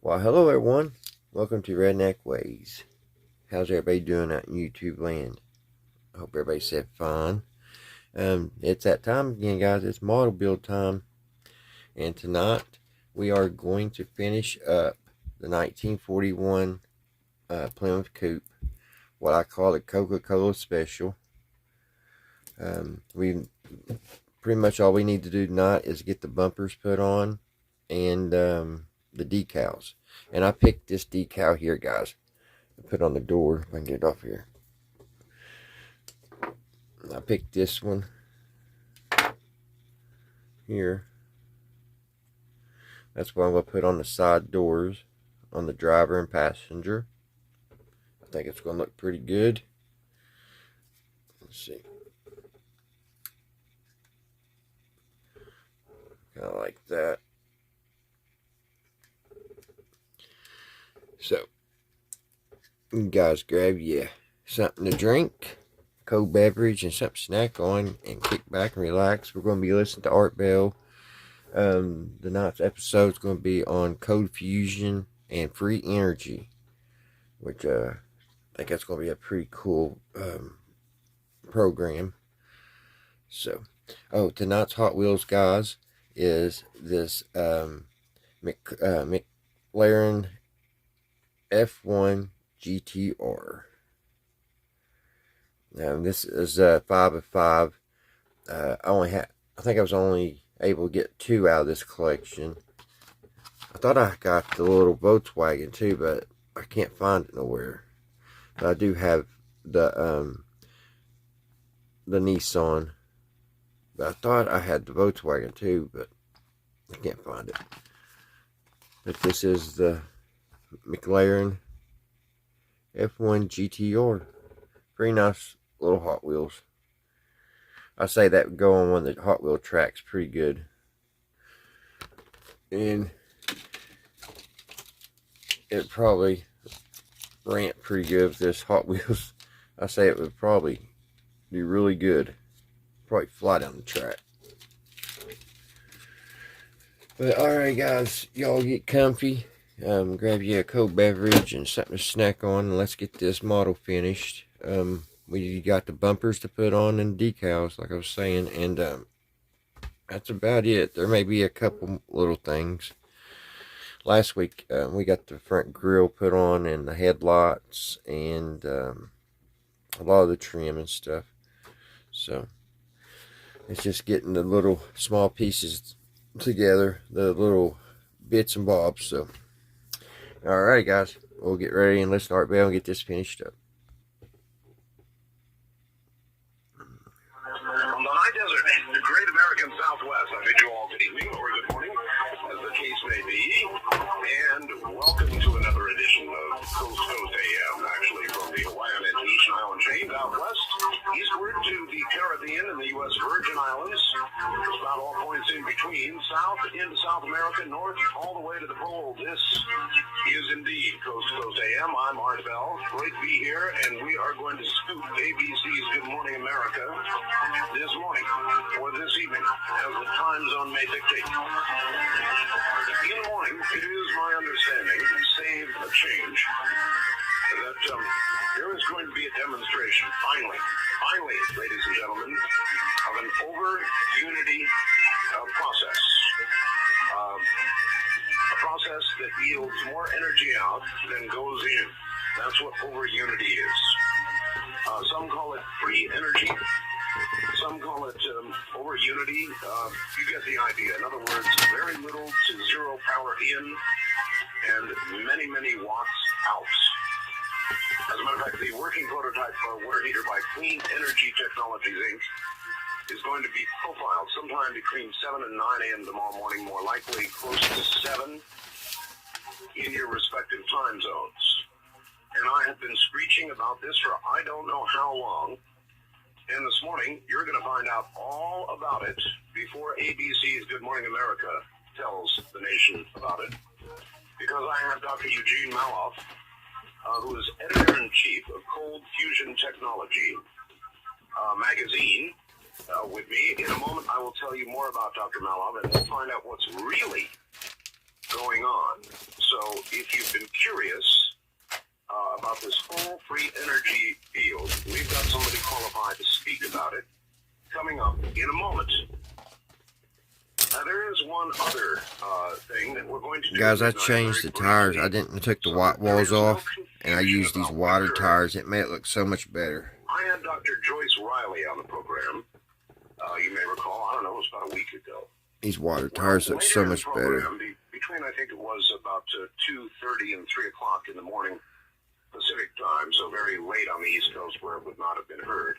Well, hello everyone. Welcome to Redneck Ways. How's everybody doing out in YouTube land? I hope everybody said fine. It's that time again, guys. It's model build time. And tonight we are going to finish up the 1941 Plymouth coupe, what I call the Coca-Cola Special. We pretty much all we need to do tonight is get the bumpers put on and the decals. And I picked this decal here, guys. I put on the door if I can get it off here. I picked this one here. That's what I'm going to put on the side doors on the driver and passenger. I think it's going to look pretty good. Let's see. Kind of like that. So, you guys grab you something to drink, cold beverage, and something to snack on, and kick back and relax. We're going to be listening to Art Bell. The night's episode is going to be on Code Fusion and Free Energy, which I think that's going to be a pretty cool program. So, tonight's Hot Wheels, guys, is this McLaren F1 GTR. This is 5 of 5. I think I was only able to get 2 out of this collection. I thought I got the little Volkswagen too, but I can't find it nowhere. But I do have the Nissan. But I thought I had the Volkswagen too, but I can't find it. But this is the McLaren F1 GTR. Pretty nice little Hot Wheels. I say that would go on one of the Hot Wheel tracks pretty good. And it probably ramp pretty good with this Hot Wheels. I say it would probably do really good. Probably fly down the track. But alright guys, y'all get comfy. Grab you a cold beverage and something to snack on, and let's get this model finished. We got the bumpers to put on and decals, like I was saying, and that's about it. There may be a couple little things. Last week we got the front grille put on and the headlights and a lot of the trim and stuff. So it's just getting the little small pieces together, the little bits and bobs. So alright guys, we'll get ready and listen to Art Bell and get this finished up. From the high desert, the great American Southwest, I bid you all good evening or good morning, as the case may be, and welcome to another edition of Coast Coast AM, actually from the Hawaiian and Tahitian Island chain out west, eastward to the Caribbean and the U.S. Virgin Islands, just about all points in between, south into South America, north all the way to the pole. This is indeed Coast Coast AM. I'm Art Bell. Great to be here, and we are going to scoop ABC's Good Morning America this morning, or this evening, as the time zone may dictate. In the morning, it is my understanding, save a change, that there is going to be a demonstration, finally, ladies and gentlemen, of an over-unity process. A process that yields more energy out than goes in. That's what over-unity is. Some call it free energy. Some call it over unity. You get the idea. In other words, very little to zero power in and many, many watts out. As a matter of fact, the working prototype water heater by Clean Energy Technologies, Inc. is going to be profiled sometime between 7 and 9 a.m. tomorrow morning, more likely close to 7 in your respective time zones. And I have been screeching about this for I don't know how long. And this morning, you're going to find out all about it before ABC's Good Morning America tells the nation about it. Because I have Dr. Eugene Maloff, who is editor-in-chief of Cold Fusion Technology magazine, with me. In a moment, I will tell you more about Dr. Maloff, and we'll find out what's really going on. So if you've been curious about this whole free energy field, we've got somebody qualified to speak about it coming up in a moment. Now, there is one other thing that we're going to do. Guys, I changed the tires. I took the white walls off, and I used these water tires. It made it look so much better. I had Dr. Joyce Riley on the program. You may recall, I don't know, it was about a week ago. These water tires look so much better. Between, I think it was about 2:30 and 3 o'clock in the morning Pacific time, so very late on the East Coast where it would not have been heard.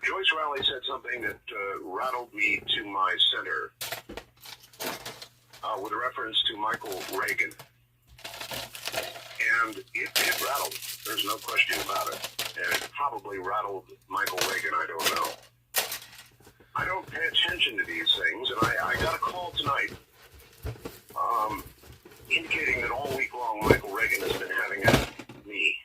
Joyce Riley said something that rattled me to my center with reference to Michael Reagan. And it rattled. There's no question about it. And it probably rattled Michael Reagan, I don't know. I don't pay attention to these things, and I got a call tonight indicating that all week long Michael Reagan has been having at me.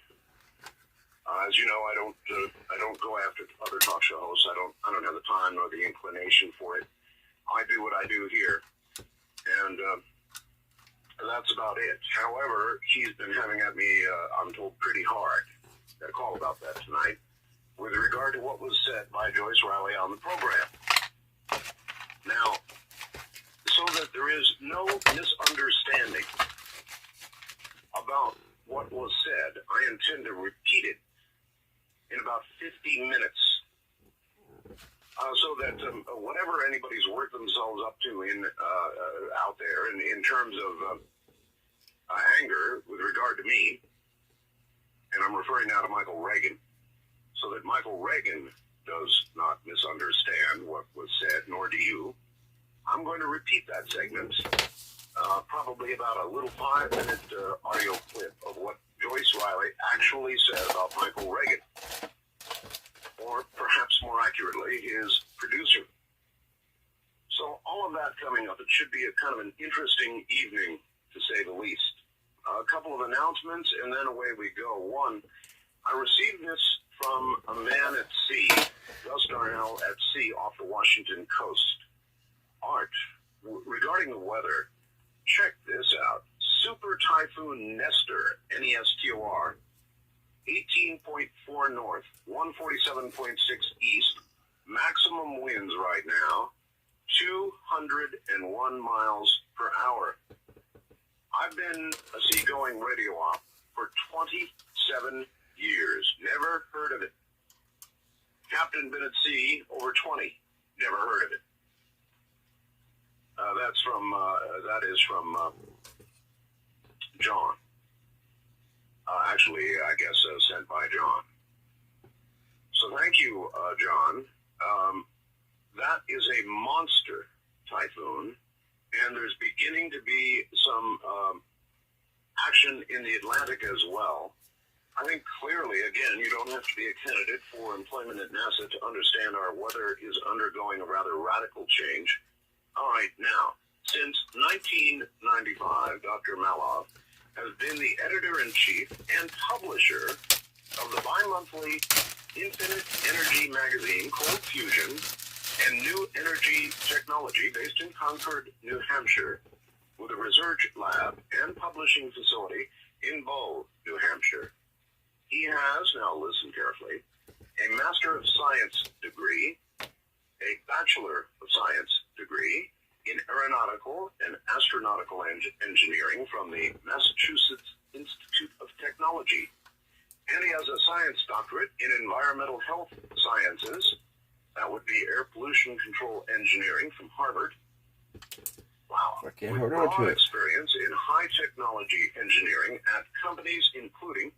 As you know, I don't go after other talk show hosts. I don't have the time nor the inclination for it. I do what I do here, and that's about it. However, he's been having at me, I'm told, pretty hard. Got a call about that tonight with regard to what was said by Joyce Riley on the program. Now, so that there is no misunderstanding about what was said, I intend to repeat it in about 50 minutes, so that whatever anybody's worked themselves up to in out there in terms of anger with regard to me, and I'm referring now to Michael Reagan, so that Michael Reagan does not misunderstand what was said, nor do you. I'm going to repeat that segment, probably about a little 5-minute audio clip of what Joyce Riley actually said about Michael Reagan, or perhaps more accurately, his producer. So all of that coming up. It should be a kind of an interesting evening, to say the least. A couple of announcements, and then away we go. One, I received this from a man at sea, Gus Darnell at sea off the Washington coast. Art, regarding the weather, check this out. Super Typhoon Nestor, N-E-S-T-O-R, 18.4 north, 147.6 east, maximum winds right now, 201 miles per hour. I've been a seagoing radio op for 27 years. Never heard of it. Captain been at sea over 20. Never heard of it. That is from John. Actually, I guess sent by John. So thank you, John. That is a monster typhoon, and there's beginning to be some action in the Atlantic as well. I think clearly, again, you don't have to be a candidate for employment at NASA to understand our weather is undergoing a rather radical change. All right, now, since 1995, Dr. Maloff has been the editor-in-chief and publisher of the bi-monthly Infinite Energy magazine, Cold Fusion, and New Energy Technology, based in Concord, New Hampshire, with a research lab and publishing facility in Bow, New Hampshire. He has, now listen carefully, a Master of Science degree, a Bachelor of Science degree in Aeronautical and Astronautical Engineering from the Massachusetts Institute of Technology. And he has a science doctorate in Environmental Health Sciences. That would be Air Pollution Control Engineering from Harvard. Wow. Okay, with hold on to broad it. experience in high technology engineering at companies including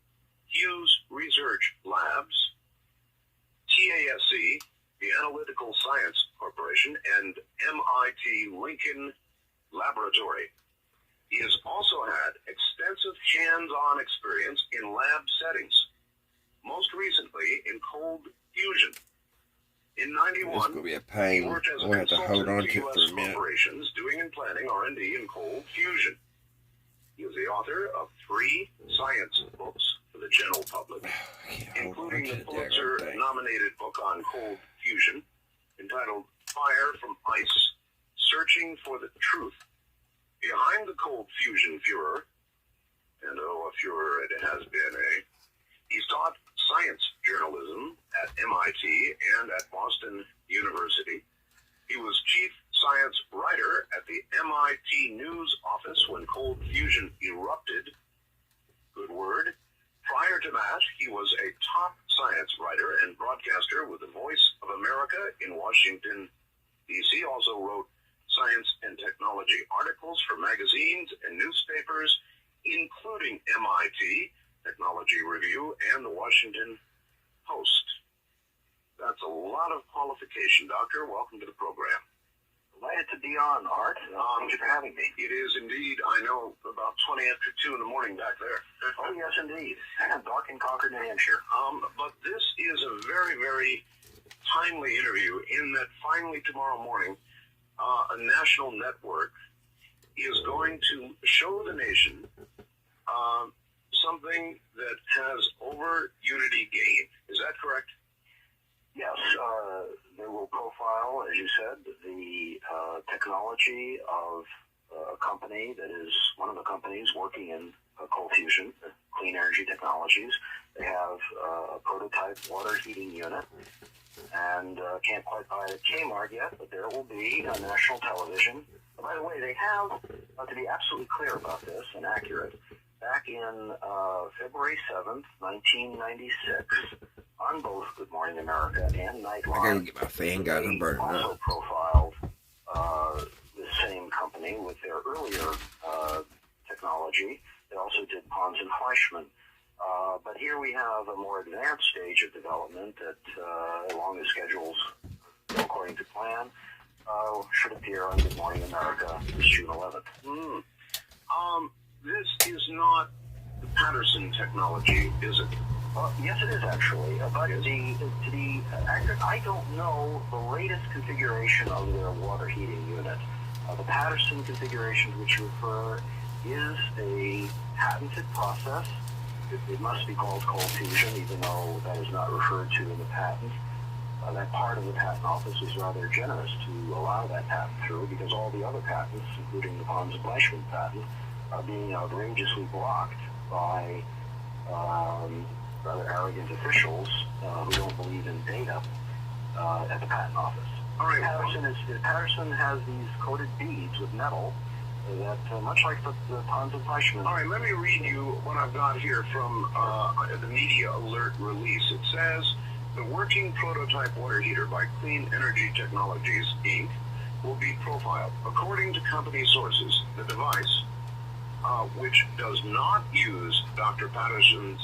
Hughes Research Labs, TASC, the Analytical Science Corporation, and MIT Lincoln Laboratory. He has also had extensive hands-on experience in lab settings, most recently in cold fusion. In This is 91, going to be a he pain. worked as a We'll have to hold on consultant to to it U.S. for a minute. corporations doing and planning R&D in cold fusion. He is the author of 3 science books for the general public, I can't hold on including to the the daggone thing. Pulitzer-nominated book on cold fusion, entitled Fire from Ice, Searching for the Truth Behind the cold fusion furor, and oh, a furor it has been, eh? He's taught science journalism at MIT and at Boston University. He was chief science writer at the MIT News office when cold fusion erupted. Good word. Prior to that, he was a top science writer and broadcaster with the Voice of America in Washington, D.C. Also wrote science and technology articles for magazines and newspapers, including MIT, Technology Review, and the Washington Post. That's a lot of qualification, Doctor. Welcome to the program. Delighted to be on, Art. Thank you for having me. It is indeed. I know, about 20 after 2 in the morning back there. Oh, yes, indeed. Dark in Concord, New Hampshire. But this is a very, very timely interview in that finally tomorrow morning, a national network is going to show the nation something that has over unity gain. Is that correct? Yes, they will profile, as you said, the technology of a company that is one of the companies working in cold fusion, clean energy technologies. They have a prototype water heating unit, and can't quite buy it at Kmart yet, but there will be on national television. By the way, they have, to be absolutely clear about this and accurate, back in February 7th, 1996, on both Good Morning America and Nightline, I gotta get my fan, guys. I'm burning also up. profiled the same company with their earlier technology. They also did Pons and Fleischmann. But here we have a more advanced stage of development that, along the schedules according to plan, should appear on Good Morning America this June 11th. This is not the Patterson technology, is it? Yes, it is actually. But to be accurate, I don't know the latest configuration of their water heating unit. The Patterson configuration, which you refer, is a patented process. It must be called cold fusion, even though that is not referred to in the patent. That part of the patent office was rather generous to allow that patent through, because all the other patents, including the Pons and Fleischmann patent, are being outrageously blocked by rather arrogant officials who don't believe in data at the patent office. All right. Patterson has these coated beads with metal that, much like the Pons and Fleischmann. All right, let me read you what I've got here from the media alert release. It says, the working prototype water heater by Clean Energy Technologies, Inc. will be profiled. According to company sources, the device, which does not use Dr. Patterson's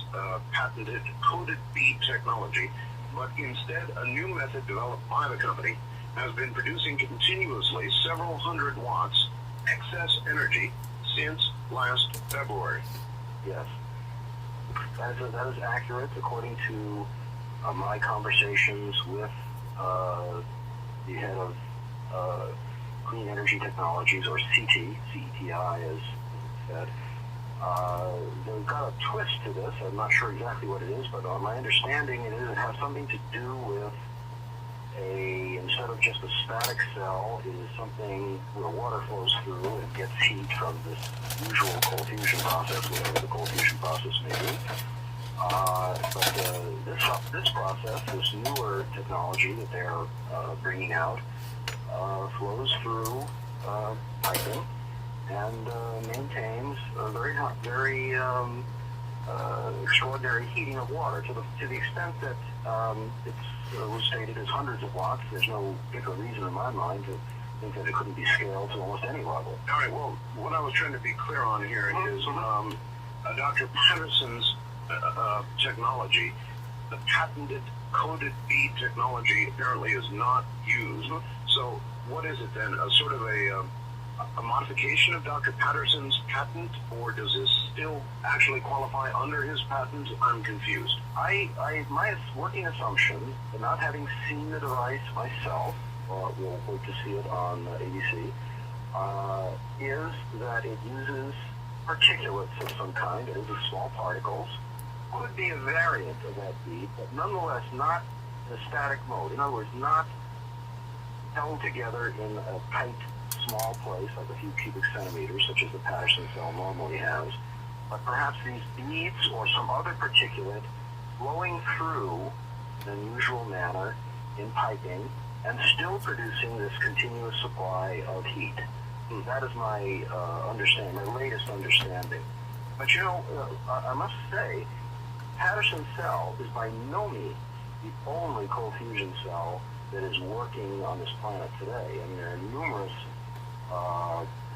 patented coated bead technology, but instead a new method developed by the company, has been producing continuously several hundred watts excess energy since last February. Yes. That is accurate according to my conversations with the head of Clean Energy Technologies, or CETI, as said. They've got a twist to this. I'm not sure exactly what it is, but my understanding it has something to do with instead of just a static cell, it is something where water flows through and gets heat from this usual cold fusion process, whatever the cold fusion process may be. But this process, this newer technology that they're bringing out, flows through piping and maintains a very extraordinary heating of water to the extent that was stated as hundreds of watts. There's no particular reason in my mind to think that it couldn't be scaled to almost any level. All right, well, what I was trying to be clear on here is Dr. Patterson's technology, the patented coated bead technology, apparently is not used. So what is it then? A sort of a modification of Dr. Patterson's patent, or does this still actually qualify under his patent? I'm confused. My working assumption, but not having seen the device myself, we'll wait to see it on ABC, is that it uses particulates of some kind. It is small particles. Could be a variant of that bead, but nonetheless not in a static mode. In other words, not held together in a tight small place, like a few cubic centimeters, such as the Patterson cell normally has, but perhaps these beads or some other particulate flowing through in an unusual manner in piping and still producing this continuous supply of heat. That is my understanding, my latest understanding. But I must say, Patterson cell is by no means the only cold fusion cell that is working on this planet today. I mean, there are numerous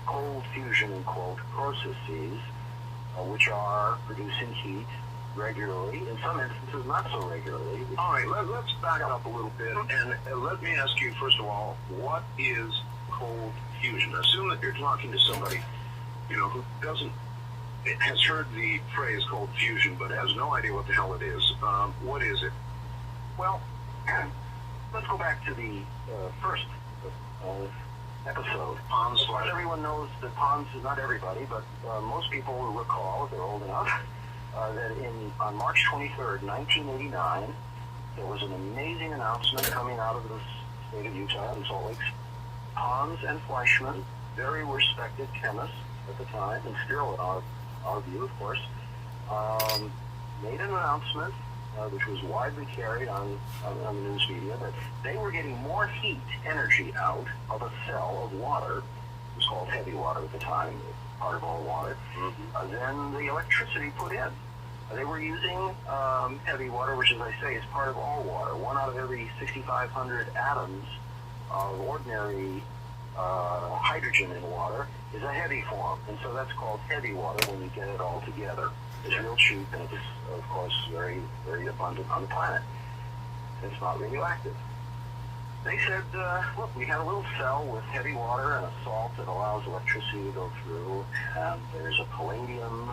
cold fusion, in quote, processes which are producing heat regularly, in some instances not so regularly. All right, let's back up a little bit, and let me ask you, first of all, what is cold fusion? Assume that you're talking to somebody, who has heard the phrase cold fusion, but has no idea what the hell it is. What is it? Well, let's go back to the first episode. Ponds. Everyone knows that ponds, not everybody, but most people will recall, if they're old enough, that on March 23rd, 1989, there was an amazing announcement coming out of the state of Utah and Salt Lake. Pons and Fleischmann, very respected chemists at the time, and still in our view, of course, made an announcement, which was widely carried on the news media, that they were getting more heat energy out of a cell of water, it was called heavy water at the time, part of all water, than the electricity put in. They were using heavy water, which, as I say, is part of all water. 1 out of every 6,500 atoms of ordinary hydrogen in water is a heavy form, and so that's called heavy water when you get it all together. It's real cheap, and it's, of course, very, very abundant on the planet. It's not radioactive. They said, look, we had a little cell with heavy water and a salt that allows electricity to go through, and there's a palladium,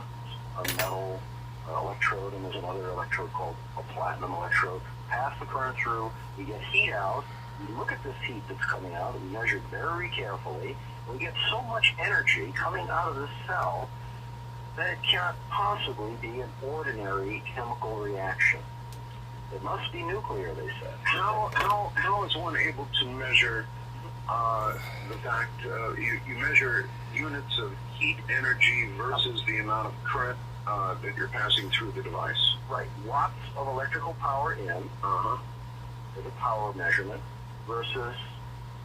a metal electrode, and there's another electrode called a platinum electrode. Pass the current through, we get heat out. We look at this heat that's coming out, and we measure it very carefully, and we get so much energy coming out of this cell that it can't possibly be an ordinary chemical reaction. It must be nuclear, they said. How is one able to measure the fact you measure units of heat energy versus the amount of current that you're passing through the device? Right. Watts of electrical power in is a power measurement versus,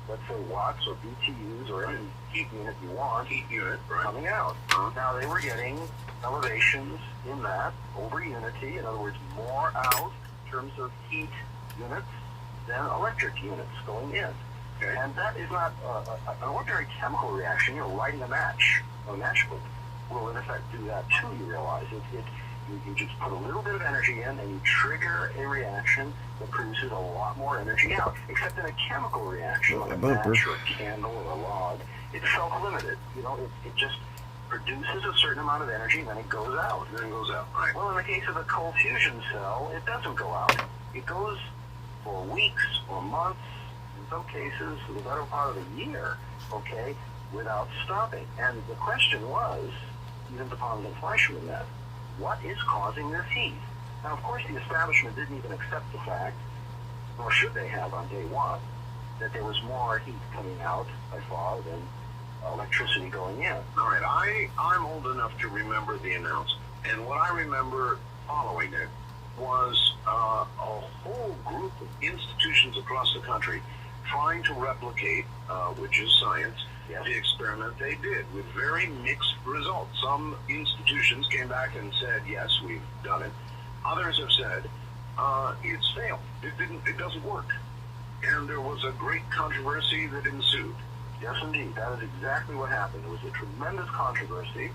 let's say, watts or BTUs or any heat unit you want, Heat unit, right. coming out. Now, they were getting elevations in that over unity, in other words, more out in terms of heat units than electric units going in. Okay. And that is not an ordinary chemical reaction. Lighting a match, a match will in effect do that too, you realize. You just put a little bit of energy in and you trigger a reaction that produces a lot more energy out. Except in a chemical reaction, like a match or a candle or a log, it's self-limited. It just produces a certain amount of energy and then it goes out. Right. Well, in the case of a cold fusion cell, it doesn't go out. It goes for weeks or months, in some cases, for the better part of a year, okay, without stopping. And the question was, even to Pons and Fleischmann, that what is causing this heat? Now, of course, the establishment didn't even accept the fact, nor should they have on day one, that there was more heat coming out by far than electricity going in. All right, I'm old enough to remember the announcement, and what I remember following it was a whole group of institutions across the country trying to replicate, which is science, the experiment they did with very mixed results. Some institutions came back and said, yes, we've done it. Others have said, it's failed. It doesn't work. And there was a great controversy that ensued. Yes, indeed. That is exactly what happened. There was a tremendous controversy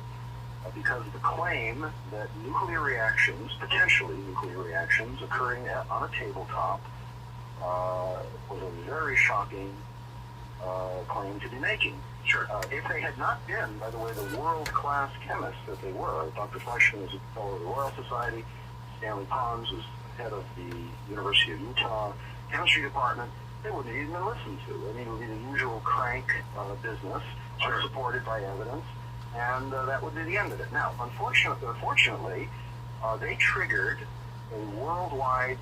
because of the claim that nuclear reactions, potentially nuclear reactions, occurring on a tabletop was a very shocking claim to be making. Sure. If they had not been, by the way, the world-class chemists that they were, Dr. Fleischmann was a fellow of the Royal Society, Stanley Pons was head of the University of Utah chemistry department, they wouldn't have even been listened to. I mean, it would be the usual crank business, unsupported by evidence, and that would be the end of it. Now, unfortunately, they triggered a worldwide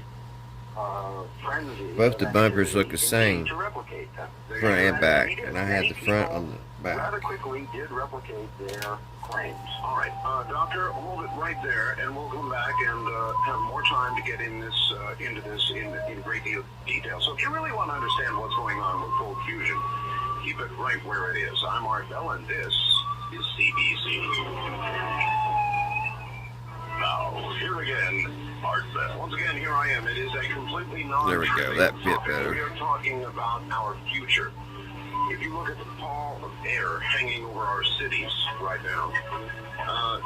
frenzy. Both the bumpers look the same, to replicate them. front and back, Many- and I had many the front people on the back. rather quickly did replicate their claims. All right, Doctor, hold it right there, and we'll come back and have more time to get in this into this in great detail. So if you really want to understand what's going on with cold fusion, keep it right where it is. I'm Art Bell, and this is CBC. Now, here again, Art Bell. Once again, here I am. It is a completely non. There we go. That bit topic. better. We are talking about our future. If you look at the pall of air hanging over our cities right now,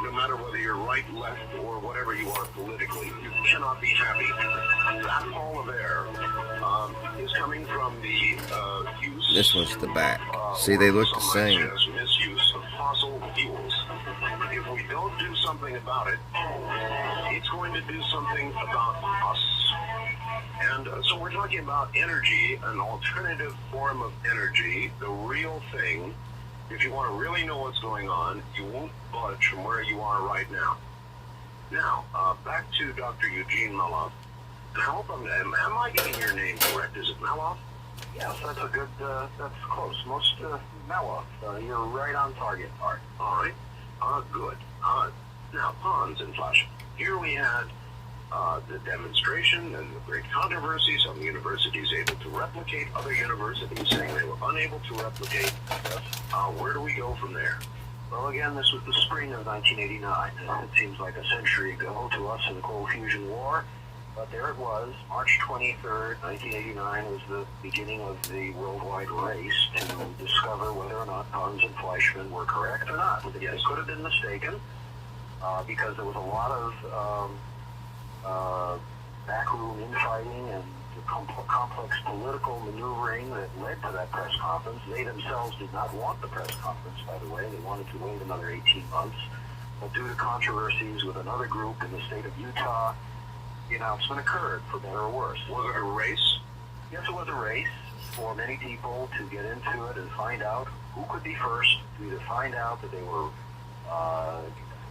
no matter whether you're right, left, or whatever you are politically, you cannot be happy. That pall of air is coming from the use. This one's the back. See, they look the same. Misuse of fossil fuels. If we don't do something about it, it's going to do something about us. And so we're talking about energy, an alternative form of energy, the real thing. If you want to really know what's going on, you won't budge from where you are right now. Now, back to Dr. Eugene Meloff. I hope am I getting your name correct? Is it Meloff? Yes, that's a good, that's close. Most, Meloff, you're right on target, Art. All right. Good. Now, Pons and Flash. Here we had the demonstration and the great controversy. Some universities able to replicate, other universities saying they were unable to replicate. Where do we go from there? Well, again, this was the spring of 1989. It seems like a century ago to us in the Cold Fusion War. But there it was, March 23rd, 1989 was the beginning of the worldwide race to discover whether or not Pons and Fleischmann were correct or not. They could have been mistaken because there was a lot of backroom infighting and complex political maneuvering that led to that press conference. They themselves did not want the press conference, by the way. They wanted to wait another 18 months. But due to controversies with another group in the state of Utah, the announcement occurred, for better or worse. Was it a race? Yes, it was a race for many people to get into it and find out who could be first, to either find out that they were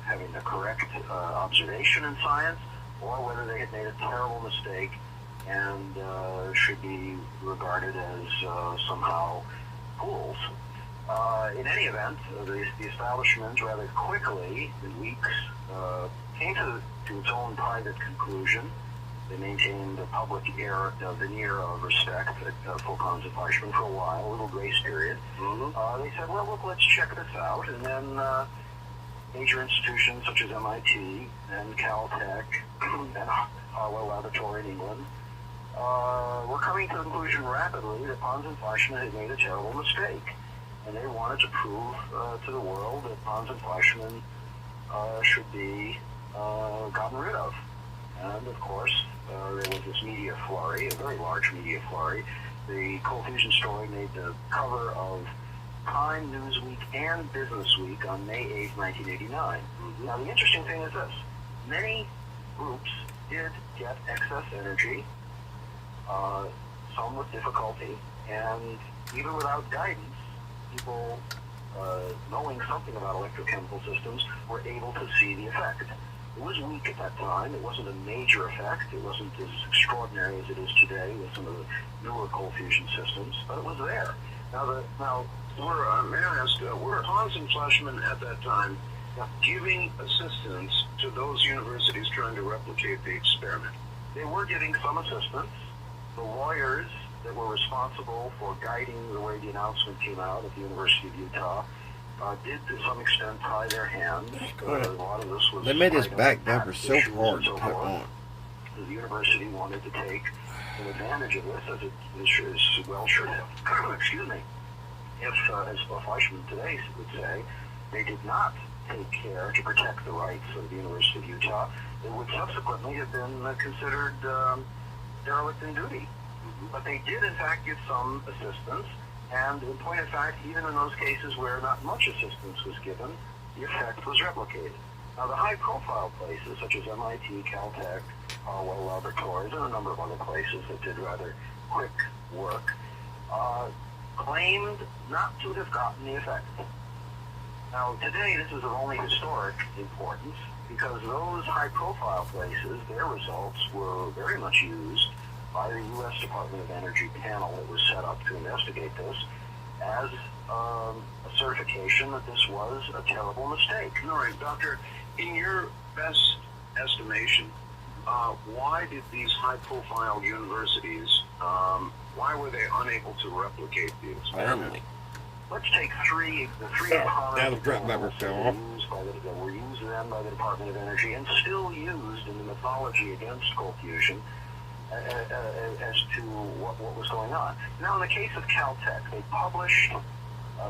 having the correct observation in science, or whether they had made a terrible mistake and should be regarded as somehow fools. In any event, the establishment rather quickly, in weeks, came to its own private conclusion. They maintained a public veneer of respect for Pons and Fleischmann for a while, a little grace period. Mm-hmm. They said, well, look, let's check this out. And then major institutions such as MIT and Caltech and Harlow Laboratory in England were coming to the conclusion rapidly that Pons and Fleischmann had made a terrible mistake. And they wanted to prove to the world that Pons and Fleischmann should be gotten rid of. And of course, there was this media flurry, a very large media flurry. The Cold Fusion story made the cover of Time, Newsweek, and Business Week on May 8, 1989. Mm-hmm. Now, the interesting thing is this. Many groups did get excess energy, some with difficulty, and even without guidance, people knowing something about electrochemical systems were able to see the effect. It was weak at that time. It wasn't a major effect. It wasn't as extraordinary as it is today with some of the newer cold fusion systems, but it was there. Now, may I ask, were Pons and Fleischmann at that time giving assistance to those universities trying to replicate the experiment? They were giving some assistance. The lawyers that were responsible for guiding the way the announcement came out at the University of Utah did to some extent tie their hands. A lot of this was they made his back bumper so hard to put on. The university wanted to take an advantage of this, as it well should have. Excuse me. If, as Fleischmann today would say, they did not take care to protect the rights of the University of Utah, it would subsequently have been considered derelict in duty. But they did, in fact, give some assistance, and in point of fact, even in those cases where not much assistance was given, the effect was replicated. Now, the high-profile places, such as MIT, Caltech, Harlow Laboratories, and a number of other places that did rather quick work, claimed not to have gotten the effect. Now, today, this is of only historic importance, because those high-profile places, their results were very much used by the U.S. Department of Energy panel that was set up to investigate this as a certification that this was a terrible mistake. All right, Doctor, in your best estimation, why did these high-profile universities, why were they unable to replicate the experiment? Let's take the three now the front bumper fell off. that were used then by the Department of Energy and still used in the mythology against cold fusion as to what was going on. Now, in the case of Caltech, they published,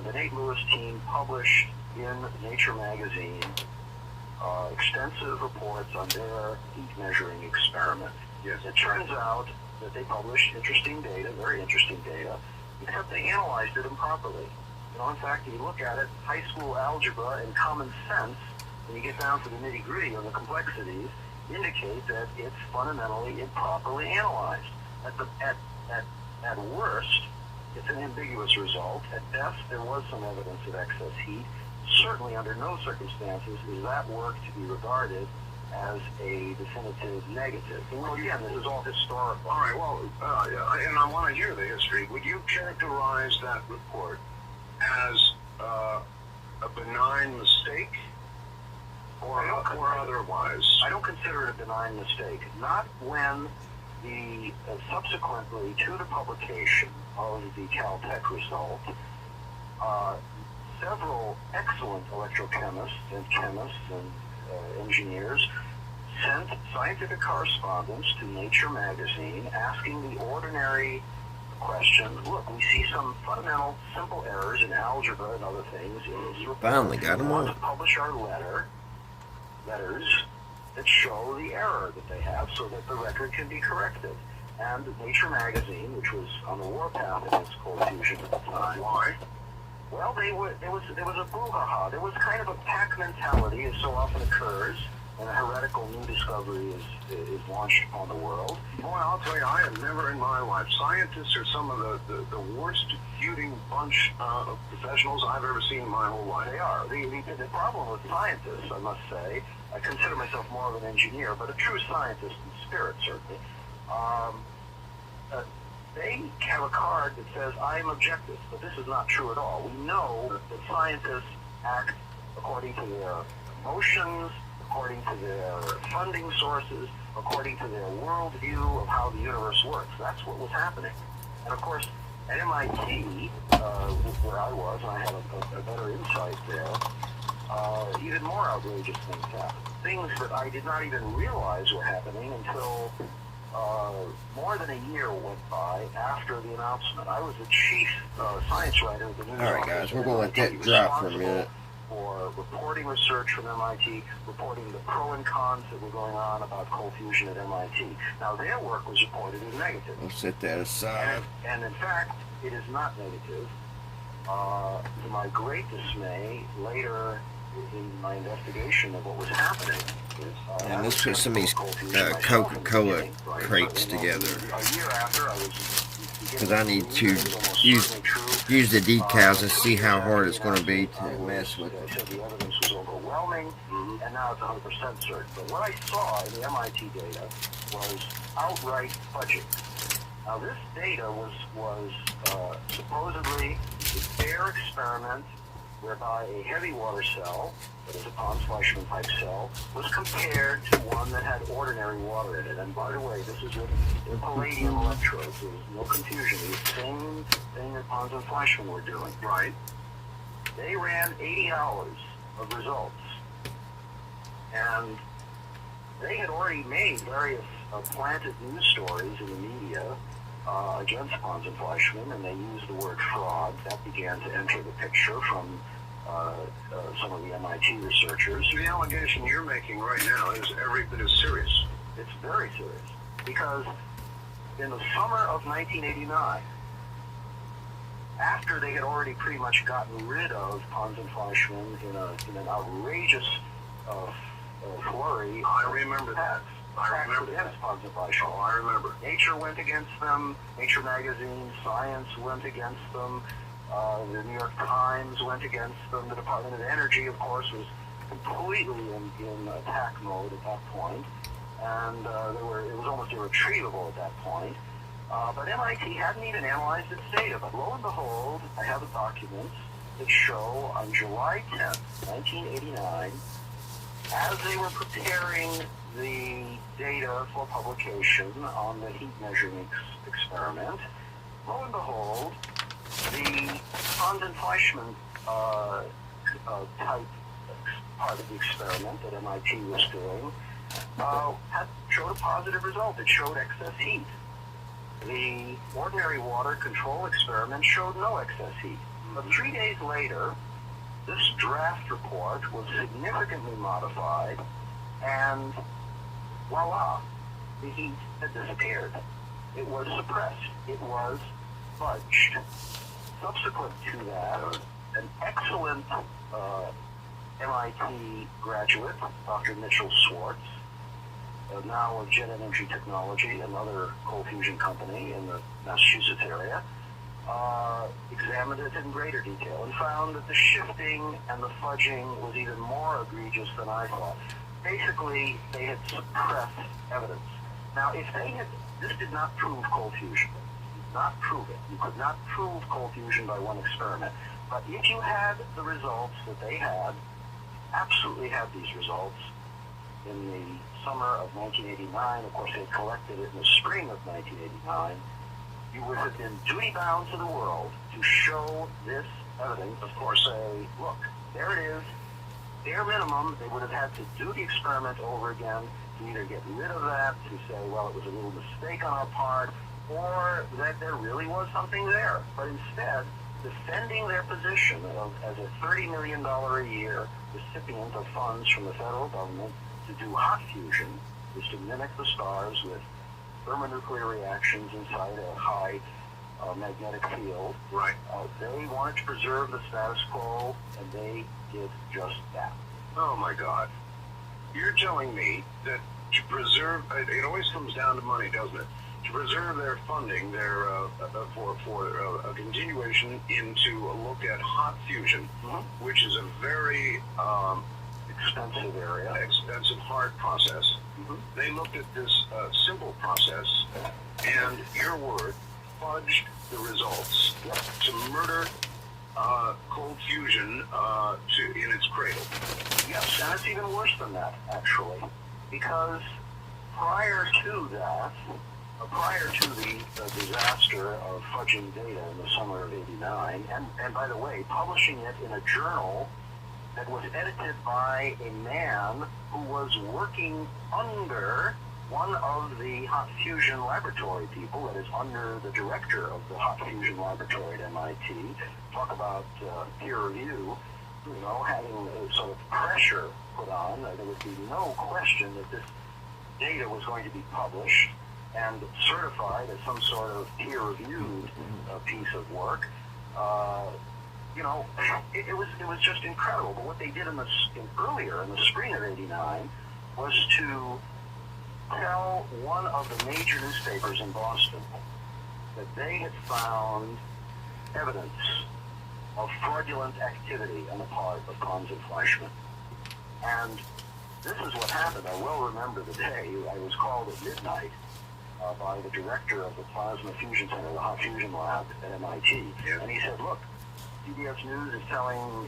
the Nate Lewis team published in Nature magazine extensive reports on their heat measuring experiment. Yes. It turns out that they published interesting data, very interesting data, except they analyzed it improperly. You know, in fact, if you look at it, high school algebra and common sense, when you get down to the nitty-gritty on the complexities, indicate that it's fundamentally improperly analyzed. At worst, it's an ambiguous result. At best, there was some evidence of excess heat. Certainly, under no circumstances is that work to be regarded as a definitive negative. And well, again, this is all historical. All right, well, and I want to hear the history. Would you characterize that report as a benign mistake or otherwise? I don't consider it a benign mistake. Not when the subsequently to the publication of the Caltech result, several excellent electrochemists and chemists and engineers sent scientific correspondence to Nature magazine asking the ordinary question, look, we see some fundamental simple errors in algebra and other things in this report. Finally got them We want on. to publish our letters that show the error that they have so that the record can be corrected. And Nature magazine, which was on the warpath against cold fusion at the time. Why? Well, there was a brouhaha. There was kind of a pack mentality, as so often occurs when a heretical new discovery is launched upon the world. Boy, I'll tell you, I have never in my life. Scientists are some of the worst feuding bunch of professionals I've ever seen in my whole life. They are. The problem with scientists, I must say, I consider myself more of an engineer, but a true scientist in spirit, certainly. They have a card that says, I am objective, but this is not true at all. We know that scientists act according to their emotions, according to their funding sources, according to their worldview of how the universe works. That's what was happening. And of course, at MIT, where I was, and I had a better insight there, even more outrageous things happened. Things that I did not even realize were happening until more than a year went by after the announcement. I was the chief science writer of the news. All right, guys, we're going to let that drop for a minute. For reporting research from MIT, reporting the pro and cons that were going on about cold fusion at MIT. Now, their work was reported as negative. We'll set that aside. And in fact, it is not negative. To my great dismay, later in my investigation of what was happening, And let's put some of these Coca-Cola crates together, a year after I was, because I need to use the decals and see how hard it's going to be to mess with I it. said the evidence was overwhelming, and now it's 100% certain. But what I saw in the MIT data was outright fudging. Now, this data was supposedly a fair experiment whereby a heavy water cell, that is a Pons-Fleischmann type cell, was compared to one that had ordinary water in it. And by the way, this is with palladium electrodes. There was no confusion. The same thing that Pons and Fleischmann were doing. Right. They ran 80 hours of results. And they had already made various planted news stories in the media against Pons and Fleischmann, and they used the word fraud. That began to enter the picture from some of the MIT researchers. The allegation you're making right now is every bit as serious. It's very serious, because in the summer of 1989, after they had already pretty much gotten rid of Pons and Fleischmann in an outrageous flurry, I remember that. I remember that. against Pons and Fleischmann. Oh, I remember. Nature went against them. Nature magazine, Science went against them. The New York Times went against them. The Department of Energy, of course, was completely in attack mode at that point, and it was almost irretrievable at that point. But MIT hadn't even analyzed its data. But lo and behold, I have a document that show on July 10th, 1989, as they were preparing the data for publication on the heat measuring experiment, lo and behold, the Hans and Fleischmann type part of the experiment that MIT was doing showed a positive result. It showed excess heat. The ordinary water control experiment showed no excess heat. But 3 days later, this draft report was significantly modified, and voila, the heat had disappeared. It was suppressed. It was fudged. Subsequent to that, an excellent MIT graduate, Dr. Mitchell Schwartz, now of Jet Energy Technology, another cold fusion company in the Massachusetts area, examined it in greater detail and found that the shifting and the fudging was even more egregious than I thought. Basically, they had suppressed evidence. Now, if they had, this did not prove cold fusion. Did not prove it. You could not prove cold fusion by one experiment. But if you had the results that they had, absolutely had these results in the summer of 1989, of course they had collected it in the spring of 1989, you would have been duty-bound to the world to show this evidence. Of course, say, look, there it is. Bare minimum, they would have had to do the experiment over again to either get rid of that, to say, well, it was a little mistake on our part, or that there really was something there. But instead, defending their position as a $30 million a year recipient of funds from the federal government to do hot fusion, is to mimic the stars with thermonuclear reactions inside a high magnetic field. Right. They wanted to preserve the status quo, and they did just that. Oh my God. You're telling me that to preserve, it always comes down to money, doesn't it? To preserve their funding, their for a continuation into a look at hot fusion, which is a very Expensive area. expensive, hard process. They looked at this simple process, and your word, fudged the results to murder cold fusion in its cradle. Yes, and it's even worse than that, actually, because prior to that, prior to the disaster of fudging data in the summer of '89, and by the way, publishing it in a journal that was edited by a man who was working under one of the hot fusion laboratory people, that is under the director of the hot fusion laboratory at MIT. Talk about peer review, having a sort of pressure put on. There would be no question that this data was going to be published and certified as some sort of peer-reviewed piece of work. It was just incredible. But what they did earlier in the spring of '89 was to tell one of the major newspapers in Boston that they had found evidence of fraudulent activity on the part of Hans and Fleischmann. And this is what happened. I well remember the day. I was called at midnight by the director of the Plasma Fusion Center, the Hot Fusion Lab at MIT. Yeah. And he said, look, CBS News is telling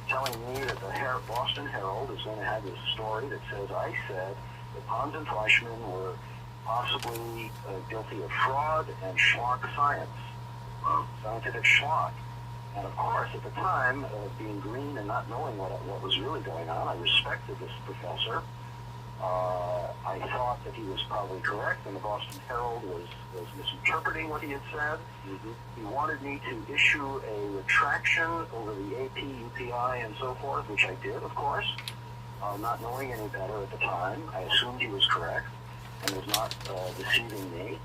me that the Boston Herald is going to have this story that says I said that Hans and Fleischmann were possibly guilty of fraud and schlock science, scientific schlock. And of course, at the time, being green and not knowing what was really going on, I respected this professor. I thought that he was probably correct, and the Boston Herald was misinterpreting what he had said. He wanted me to issue a retraction over the AP, UPI, and so forth, which I did, of course, not knowing any better at the time. I assumed he was correct and was not deceiving me.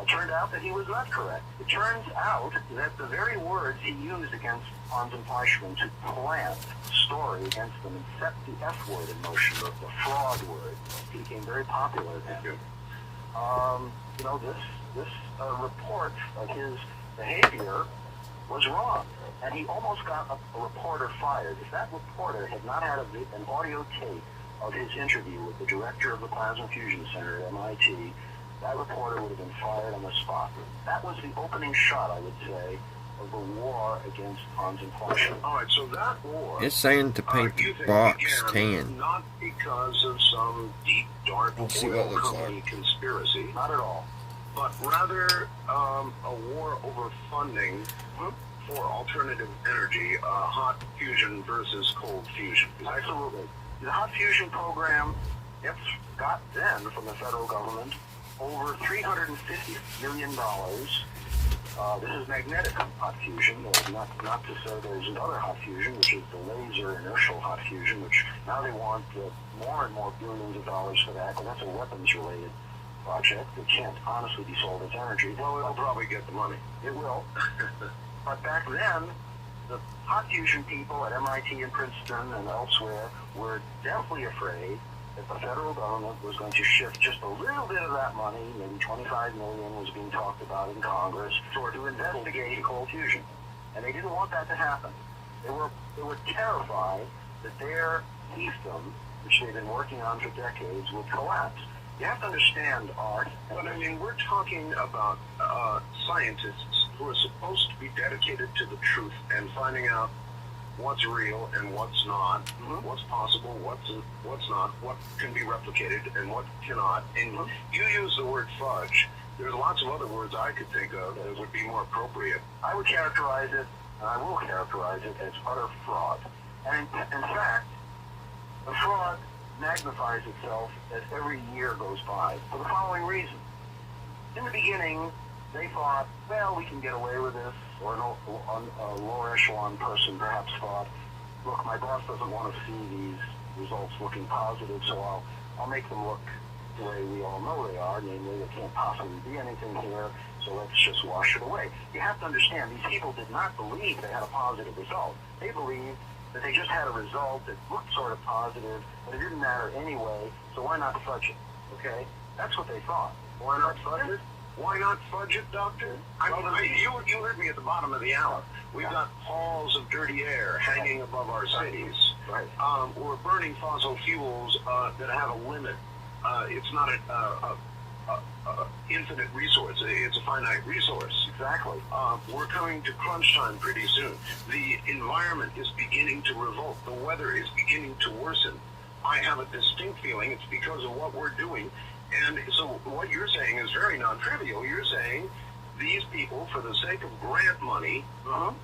It turned out that he was not correct. It turns out that the very words he used against Hans and Fleischmann to plant the story against them and set the F word in motion, the fraud word, became very popular then. This report of his behavior was wrong, and he almost got a reporter fired. If that reporter had not had an audio tape of his interview with the director of the Plasma Fusion Center at MIT, that reporter would have been fired on the spot. That was the opening shot, I would say, of the war against Hans and Fleischer. All right, so that war... It's saying to paint you the think box began tan. not because of some deep, dark Let's see what oil it looks company like. conspiracy, Not at all. but rather a war over funding for alternative energy, hot fusion versus cold fusion. Absolutely. The hot fusion program, it's got then from the federal government over $350 million. This is magnetic hot fusion, not to say there's another hot fusion, which is the laser inertial hot fusion, which now they want more and more billions of dollars for that, and that's a weapons-related project that can't honestly be sold as energy. Well, it'll probably get the money. It will. But back then, the hot fusion people at MIT and Princeton and elsewhere were deathly afraid that the federal government was going to shift just a little bit of that money, maybe $25 million was being talked about in Congress, to investigate cold fusion. And they didn't want that to happen. They were terrified that their system, which they've been working on for decades, would collapse. You have to understand, Art. But I mean, we're talking about scientists who are supposed to be dedicated to the truth and finding out what's real and what's not, what's possible, what's not, what can be replicated and what cannot. And you use the word fudge. There's lots of other words I could think of that would be more appropriate. I would characterize it, and I will characterize it, as utter fraud. And in fact, the fraud magnifies itself as every year goes by for the following reason. In the beginning, they thought, well, we can get away with this, or a lower echelon person perhaps thought, look, my boss doesn't want to see these results looking positive, so I'll make them look the way we all know they are, namely there can't possibly be anything here, so let's just wash it away. You have to understand, these people did not believe they had a positive result. They believed that they just had a result that looked sort of positive, but it didn't matter anyway, so why not fudge it, okay? That's what they thought. Why not fudge it? Why not fudge it, Doctor? You heard me at the bottom of the hour. We've got halls of dirty air hanging above our cities. Right. We're burning fossil fuels that have a limit. It's not an infinite resource. It's a finite resource. Exactly. We're coming to crunch time pretty soon. The environment is beginning to revolt. The weather is beginning to worsen. I have a distinct feeling it's because of what we're doing. And so what you're saying is very non-trivial. You're saying these people, for the sake of grant money,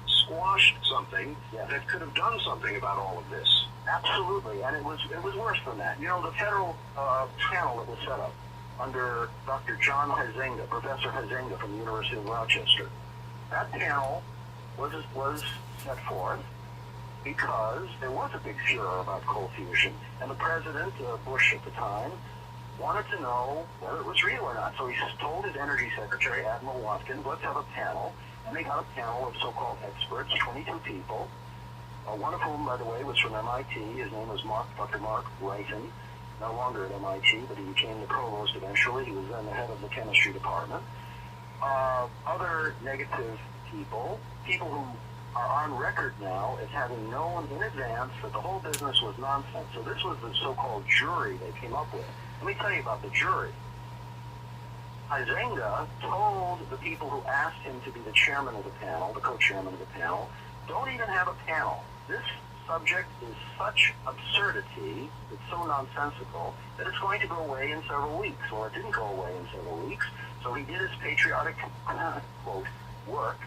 squashed something that could have done something about all of this. Absolutely, and it was worse than that. You know, the federal panel that was set up under Dr. John Huizenga, Professor Huizenga from the University of Rochester, that panel was set forth because there was a big furor about cold fusion, and the president, Bush at the time, wanted to know whether it was real or not. So he told his energy secretary, Admiral Watkins, let's have a panel. And they got a panel of so-called experts, 22 people, one of whom, by the way, was from MIT. His name was Dr. Mark Wrighton, no longer at MIT, but he became the provost eventually. He was then the head of the chemistry department. Other negative people who are on record now as having known in advance that the whole business was nonsense. So this was the so-called jury they came up with. Let me tell you about the jury. Huizenga told the people who asked him to be the chairman of the panel, the co-chairman of the panel, don't even have a panel. This subject is such absurdity, it's so nonsensical, that it's going to go away in several weeks. Well, it didn't go away in several weeks, so he did his patriotic, quote, work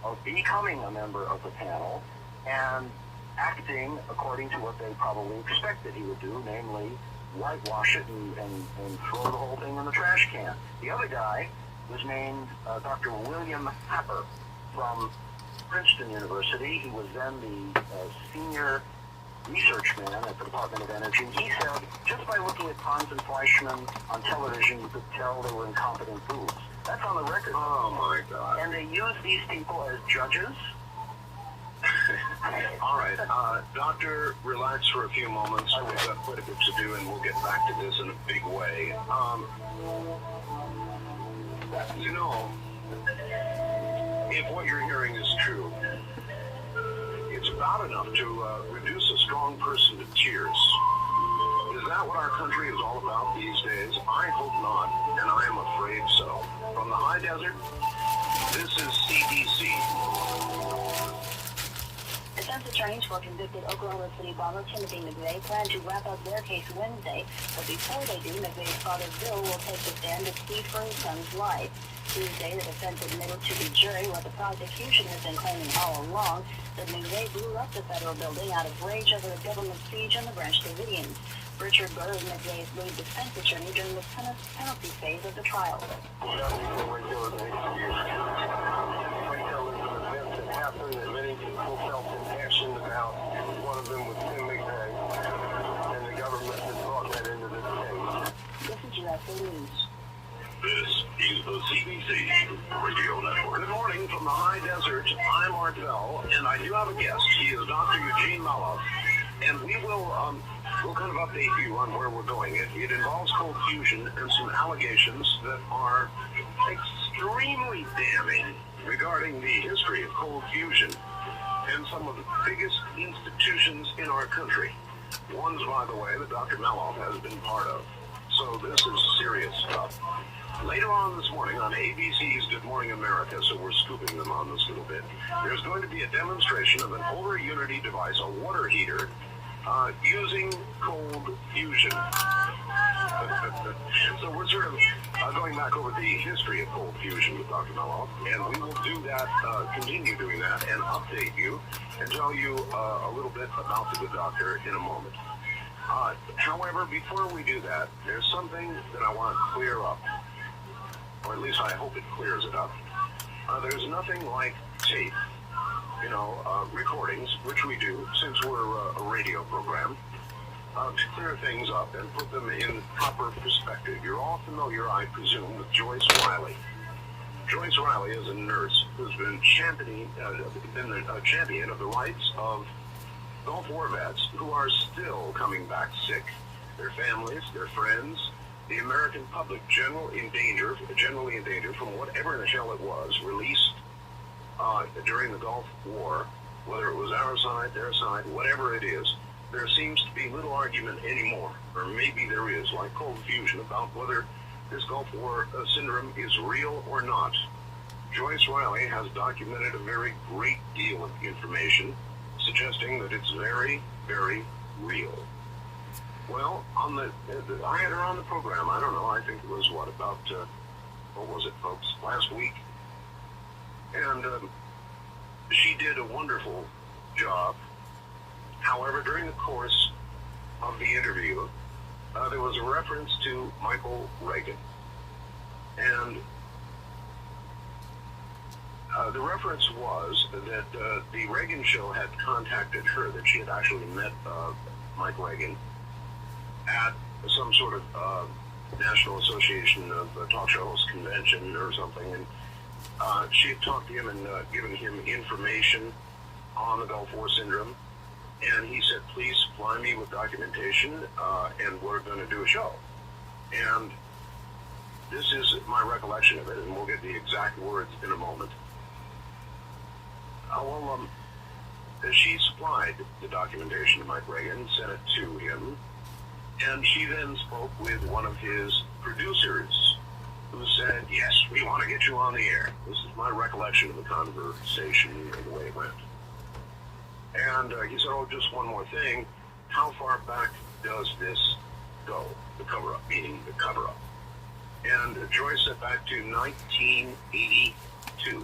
of becoming a member of the panel and acting according to what they probably expected he would do, namely whitewash it and throw the whole thing in the trash can. The other guy was named Dr. William Happer from Princeton University. He was then the senior research man at the Department of Energy. He said, just by looking at Hans and Fleischman on television, you could tell they were incompetent fools. That's on the record. Oh, my God. And they use these people as judges. All right. Doctor, relax for a few moments. We've got quite a bit to do, and we'll get back to this in a big way. You know, if what you're hearing is true, it's about enough to reduce a strong person to tears. Is that what our country is all about these days? I hope not, and I am afraid so. From the high desert, this is CDC. Defense attorneys for convicted Oklahoma City bomber Timothy McVeigh plan to wrap up their case Wednesday, but before they do, McVeigh's father Bill will take the stand to plead for his son's life. Tuesday, the defense admitted to the jury what the prosecution has been claiming all along, that McVeigh blew up the federal building out of rage over a government siege on the Branch Davidians. Richard Burr is McVeigh's lead defense attorney during the penalty phase of the trial. Happened that many people felt impassioned about. One of them was Tim McVeigh, and the government has brought that into this case. This is USA News. This is the CBC Radio Network. Good morning from the high desert. I'm Art Bell, and I do have a guest. He is Dr. Eugene Maloff, and we will we'll kind of update you on where we're going. It involves cold fusion and some allegations that are extremely damning regarding the history of cold fusion and some of the biggest institutions in our country. Ones, by the way, that Dr. Maloff has been part of. So this is serious stuff. Later on this morning on ABC's Good Morning America, so we're scooping them on this a little bit, there's going to be a demonstration of an over-unity device, a water heater, using cold fusion. So we're sort of going back over the history of cold fusion with Dr. Maloff, and we will do that, continue doing that, and update you and tell you a little bit about the good doctor in a moment. However, before we do that, there's something that I want to clear up, or at least I hope it clears it up. There's nothing like tape, recordings, which we do since we're a radio program, to clear things up and put them in proper perspective. You're all familiar, I presume, with Joyce Riley. Joyce Riley is a nurse who's been a champion of the rights of Gulf War vets who are still coming back sick. Their families, their friends, the American public, generally in danger from whatever in the hell it was released during the Gulf War, whether it was our side, their side, whatever it is. There seems to be little argument anymore, or maybe there is, like cold fusion, about whether this Gulf War syndrome is real or not. Joyce Riley has documented a very great deal of information suggesting that it's very, very real. Well, I had her on the program, I don't know, I think it was, what was it, folks, last week? And she did a wonderful job. However, during the course of the interview, there was a reference to Michael Reagan. And the reference was that the Reagan show had contacted her, that she had actually met Mike Reagan at some sort of National Association of Talk Show Hosts convention or something. And she had talked to him and given him information on the Gulf War syndrome. And he said, please supply me with documentation, and we're going to do a show. And this is my recollection of it, and we'll get the exact words in a moment. She supplied the documentation to Mike Reagan, sent it to him, and she then spoke with one of his producers, who said, yes, we want to get you on the air. This is my recollection of the conversation and the way it went. And he said, oh, just one more thing. How far back does this go, the cover-up, meaning the cover-up? And Joyce said back to 1982,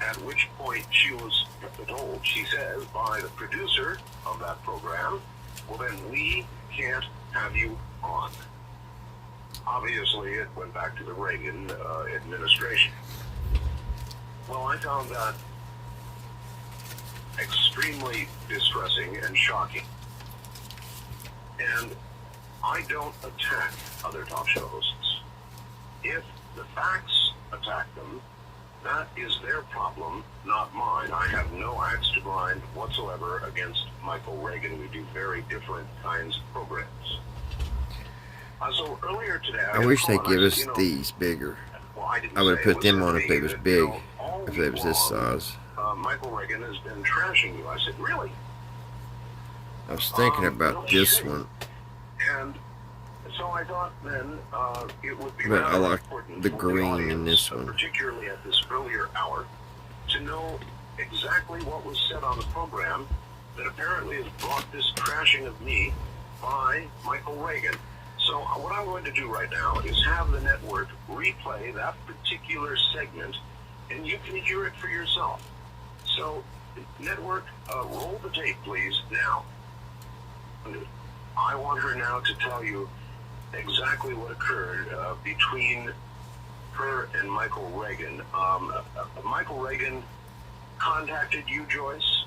at which point she was told, she says, by the producer of that program, well, then we can't have you on. Obviously, it went back to the Reagan administration. Well, I found that extremely distressing and shocking. And I don't attack other talk show hosts. If the facts attack them, that is their problem, not mine. I have no axe to grind whatsoever against Michael Reagan. We do very different kinds of programs. So earlier today, I wish they'd give us these bigger. Well, I would have put them on if they was big, if they was this size. Michael Reagan has been trashing you. I said, really? I was thinking about this one. And so I thought then it would be But I rather like important the for green in audience, this one. particularly at this earlier hour, to know exactly what was said on the program that apparently has brought this trashing of me by Michael Reagan. So what I'm going to do right now is have the network replay that particular segment, and you can hear it for yourself. So, network, roll the tape, please, now. I want her now to tell you exactly what occurred between her and Michael Reagan. Michael Reagan contacted you, Joyce?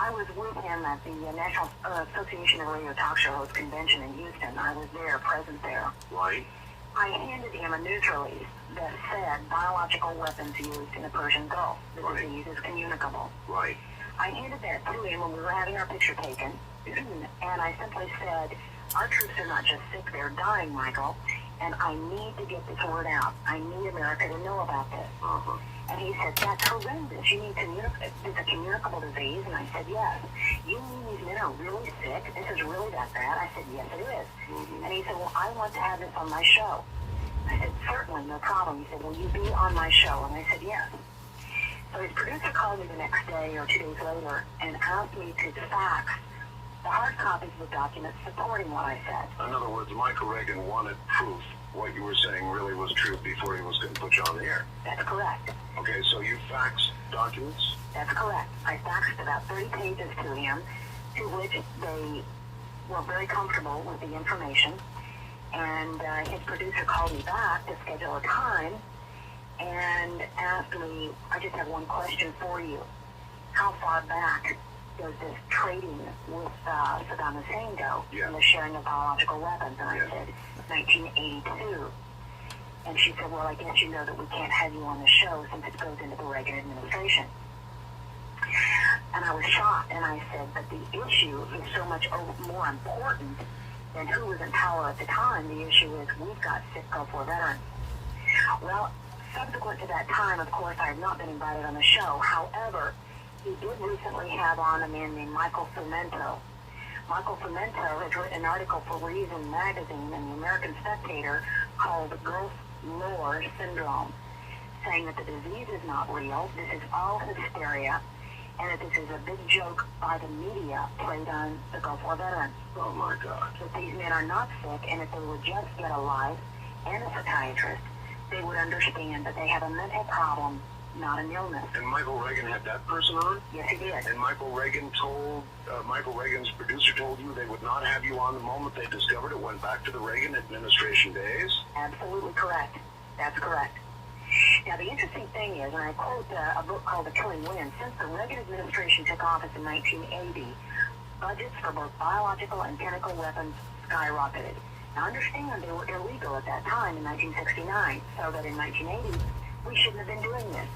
I was with him at the National Association of Radio Talk Show Hosts Convention in Houston. I was there, present there. Right. I handed him a news release that said biological weapons used in the Persian Gulf. The disease is communicable. Right. I handed that to him when we were having our picture taken, and I simply said, our troops are not just sick, they're dying, Michael, and I need to get this word out. I need America to know about this. Uh-huh. And he said, that's horrendous. You mean it's a communicable disease? And I said, yes. You mean these men are really sick? This is really that bad? I said, yes, it is. Mm-hmm. And he said, well, I want to have this on my show. I said, certainly, no problem. He said, will you be on my show? And I said, yes. So his producer called me the next day or 2 days later and asked me to fax the hard copies of the documents supporting what I said. In other words, Michael Reagan wanted proof what you were saying really was true before he was going to put you on the air. That's correct. Okay, so you faxed documents? That's correct. I faxed about 30 pages to him, to which they were very comfortable with the information. And his producer called me back to schedule a time and asked me, I just have one question for you. How far back does this trading with Saddam Hussein go in the sharing of biological weapons? And I said, 1982. And she said, well, I guess you know that we can't have you on the show since it goes into the Reagan administration. And I was shocked, and I said, but the issue is so much more important than who was in power at the time. The issue is we've got sick Gulf War veterans. Well, subsequent to that time, of course, I have not been invited on the show. However, he did recently have on a man named Michael Fumento. Michael Fumento has written an article for Reason magazine and the American Spectator called Gulf War Syndrome, saying that the disease is not real, this is all hysteria, and that this is a big joke by the media played on the Gulf War veterans. Oh, my God. That these men are not sick, and if they would just get a life and a psychiatrist, they would understand that they have a mental problem, not an illness. And Michael Reagan had that person on? Yes, he did. And Michael Reagan's producer told you they would not have you on the moment they discovered it went back to the Reagan administration days? Absolutely correct. That's correct. Now, the interesting thing is, and I quote a book called The Killing Wind, since the Reagan administration took office in 1980, budgets for both biological and chemical weapons skyrocketed. Now, understand they were illegal at that time in 1969, so that in 1980, we shouldn't have been doing this.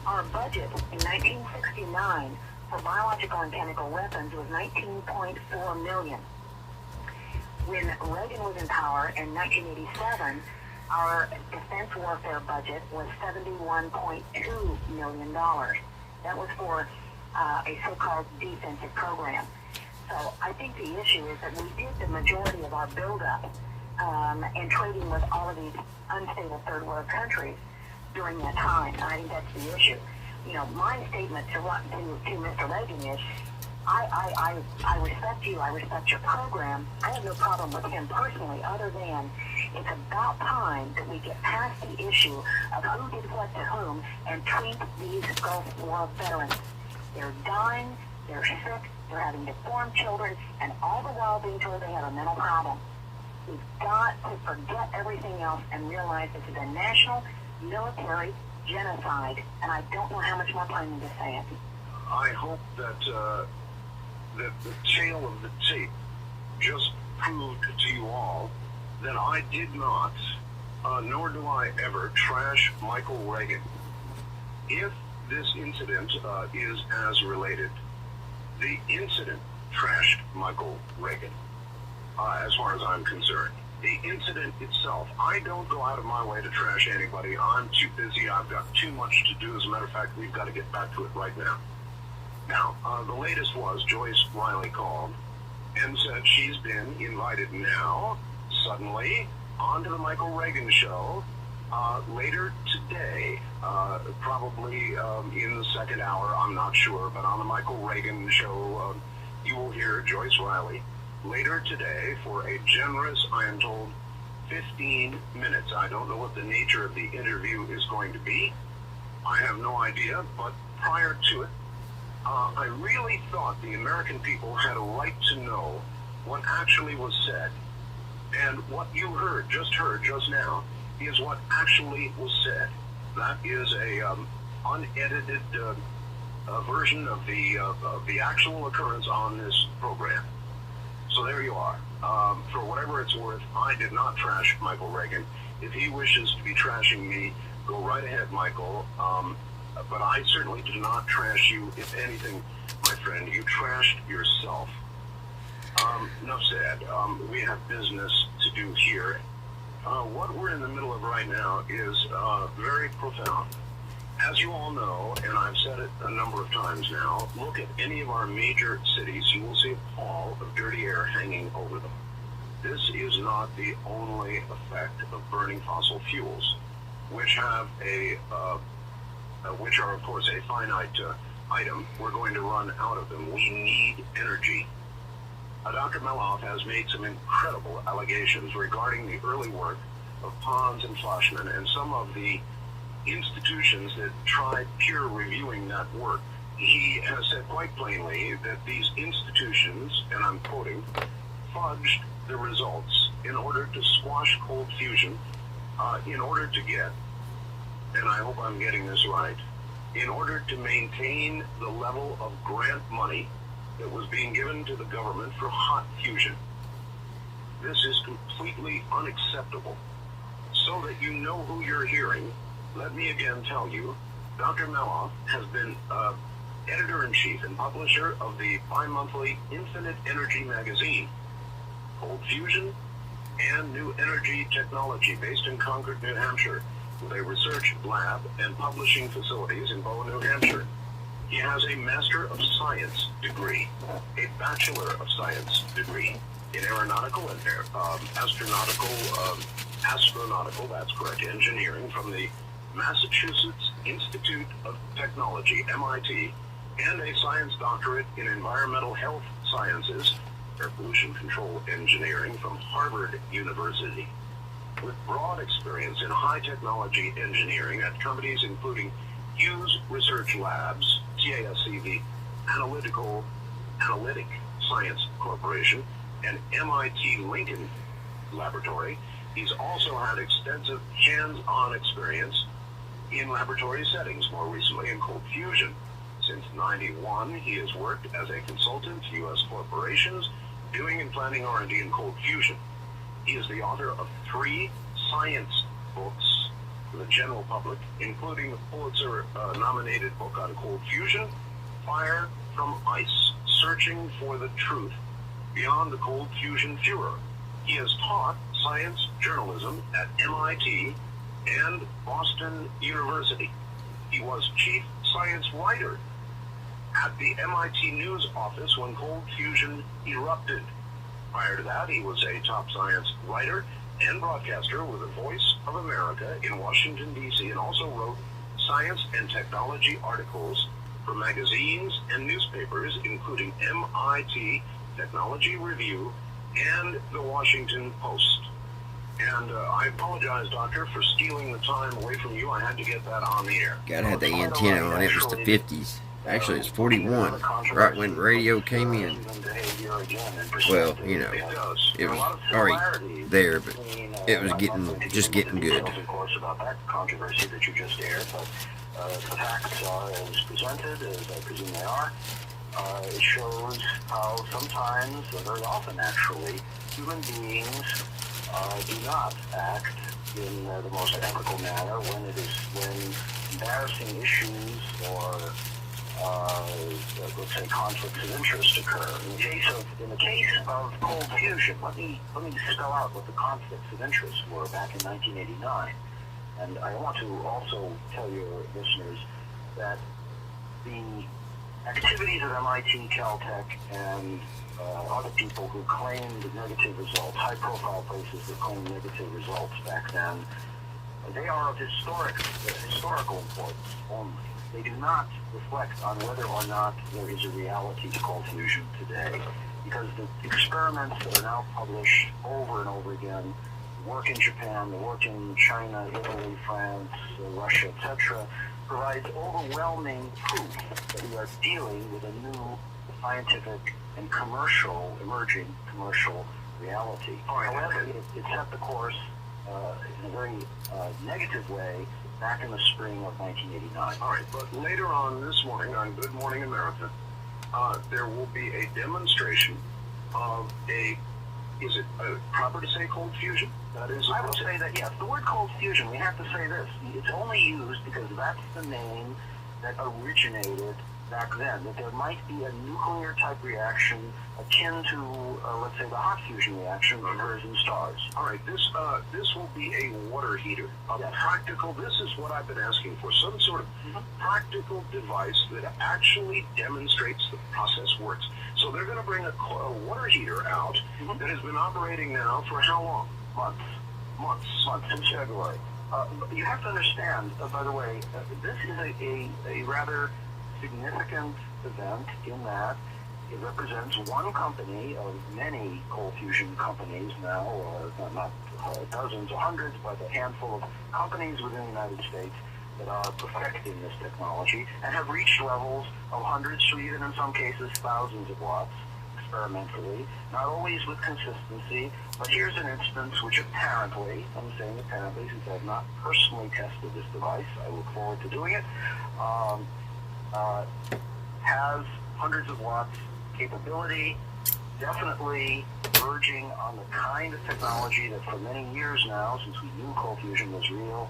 Our budget in 1969 for biological and chemical weapons was $19.4 million. When Reagan was in power in 1987, our defense warfare budget was $71.2 million. That was for a so-called defensive program. So I think the issue is that we did the majority of our buildup and trading with all of these unstable third world countries during that time. And I think that's the issue. You know, my statement to Mr. Reagan is, I respect you, I respect your program. I have no problem with him personally, other than it's about time that we get past the issue of who did what to whom and treat these Gulf War veterans. They're dying, they're sick, they're having deformed children, and all the while being told they have a mental problem. We've got to forget everything else and realize this is a national military genocide, and I don't know how much more plainly to say it. I hope that that the tale of the tape just proved to you all that I did not, nor do I ever, trash Michael Reagan. If this incident is as related, the incident trashed Michael Reagan, as far as I'm concerned. The incident itself, I don't go out of my way to trash anybody. I'm too busy. I've got too much to do. As a matter of fact, we've got to get back to it right now. Now, the latest was Joyce Riley called and said she's been invited now, suddenly, onto the Michael Reagan show later today, probably in the second hour, I'm not sure, but on the Michael Reagan show, you will hear Joyce Riley later today for a generous, I am told, 15 minutes. I don't know what the nature of the interview is going to be. I have no idea, but prior to it, I really thought the American people had a right to know what actually was said. And what you heard just now, is what actually was said. That is a unedited version of the actual occurrence on this program. So there you are. For whatever it's worth, I did not trash Michael Reagan. If he wishes to be trashing me, go right ahead, Michael. But I certainly did not trash you. If anything, my friend, you trashed yourself. Enough said. We have business to do here. What we're in the middle of right now is very profound. As you all know, and I've said it a number of times now, look at any of our major cities, you will see a pall of dirty air hanging over them. This is not the only effect of burning fossil fuels, which have which are of course a finite item. We're going to run out of them. We need energy. Dr. Meloff has made some incredible allegations regarding the early work of Pons and Fleischmann and some of the institutions that tried peer reviewing that work. He has said quite plainly that these institutions, and I'm quoting, fudged the results in order to squash cold fusion, in order to get, and I hope I'm getting this right, in order to maintain the level of grant money that was being given to the government for hot fusion. This is completely unacceptable. So that you know who you're hearing, let me again tell you, Dr. Meloff has been editor-in-chief and publisher of the bi-monthly Infinite Energy magazine, Cold Fusion and New Energy Technology, based in Concord, New Hampshire, with a research lab and publishing facilities in Bow, New Hampshire. He has a Master of Science degree, a Bachelor of Science degree in aeronautical and astronautical, that's correct, engineering from the Massachusetts Institute of Technology, MIT, and a science doctorate in environmental health sciences, air pollution control engineering from Harvard University. With broad experience in high technology engineering at companies including Hughes Research Labs, TASC, the Analytic Science Corporation, and MIT Lincoln Laboratory, he's also had extensive hands-on experience in laboratory settings, more recently in cold fusion. Since '91, he has worked as a consultant to U.S. corporations, doing and planning R&D in cold fusion. He is the author of 3 science books for the general public, including the Pulitzer-nominated book on cold fusion, Fire from Ice, Searching for the Truth Beyond the Cold Fusion Furor. He has taught science journalism at MIT and Boston University. He was chief science writer at the MIT News office when cold fusion erupted. Prior to that, he was a top science writer and broadcaster with the Voice of America in Washington, D.C., and also wrote science and technology articles for magazines and newspapers, including MIT Technology Review and the Washington Post. And I apologize, Doctor, for stealing the time away from you. I had to get that on the air. Gotta have the antenna on. It was the 50s. Actually, it's 41, right when radio came in. Well, you know, it was already there, but it was just getting good. Of course, about that controversy that you just aired, but the facts are as presented, as I presume they are. It shows how sometimes, or very often actually, human beings do not act in the most ethical manner when embarrassing issues or let's say conflicts of interest occur. In the case of cold fusion, let me spell out what the conflicts of interest were back in 1989. And I want to also tell your listeners that the activities of MIT, Caltech, and other people who claimed negative results, high-profile places that claimed negative results back then, they are of historical importance only. They do not reflect on whether or not there is a reality to cold fusion today, because the experiments that are now published over and over again, the work in Japan, the work in China, Italy, France, Russia, etc., provides overwhelming proof that we are dealing with a new scientific and emerging commercial reality. However, it set the course in a very negative way back in the spring of 1989. All right, but later on this morning on Good Morning America, there will be a demonstration of is it proper to say cold fusion? That is, I would say that, yes, the word cold fusion, we have to say this. It's only used because that's the name that originated back then, that there might be a nuclear type reaction akin to, let's say, the hot fusion reaction that occurs in stars. All right, this will be a water heater, practical. This is what I've been asking for, some sort of practical device that actually demonstrates the process works. So they're going to bring a water heater out that has been operating now for how long? Months since February. You have to understand, by the way, this is a rather significant event in that it represents one company of many cold fusion companies now, or not dozens or hundreds, but a handful of companies within the United States that are perfecting this technology and have reached levels of hundreds or even in some cases thousands of watts experimentally, not always with consistency. But here's an instance which apparently, I'm saying apparently since I've not personally tested this device, I look forward to doing it, has hundreds of watts capability, definitely verging on the kind of technology that for many years now, since we knew cold fusion was real,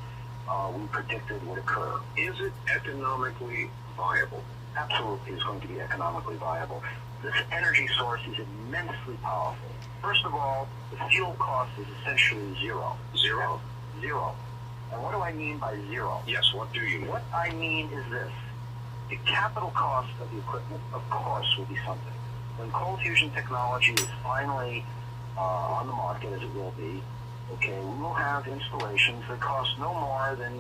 we predicted would occur. Is it economically viable? Absolutely, it's going to be economically viable. This energy source is immensely powerful. First of all, the fuel cost is essentially zero. Zero? Zero. And what do I mean by zero? Yes, what do you mean? What I mean is this. The capital cost of the equipment, of course, will be something. When cold fusion technology is finally on the market, as it will be, okay, we will have installations that cost no more than,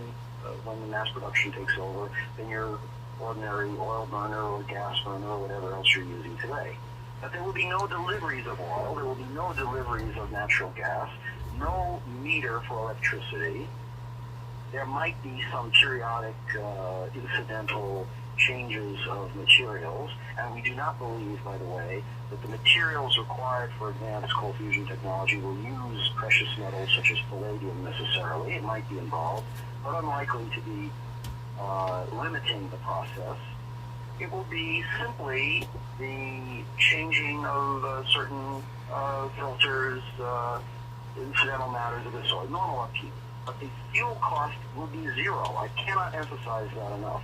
when the mass production takes over, than your ordinary oil burner or gas burner or whatever else you're using today. But there will be no deliveries of oil, there will be no deliveries of natural gas, no meter for electricity. There might be some periodic incidental changes of materials, and we do not believe, by the way, that the materials required for advanced cold fusion technology will use precious metals such as palladium necessarily. It might be involved, but unlikely to be limiting the process. It will be simply the changing of certain filters, incidental matters of this sort, normal upkeep. But the fuel cost will be zero. I cannot emphasize that enough.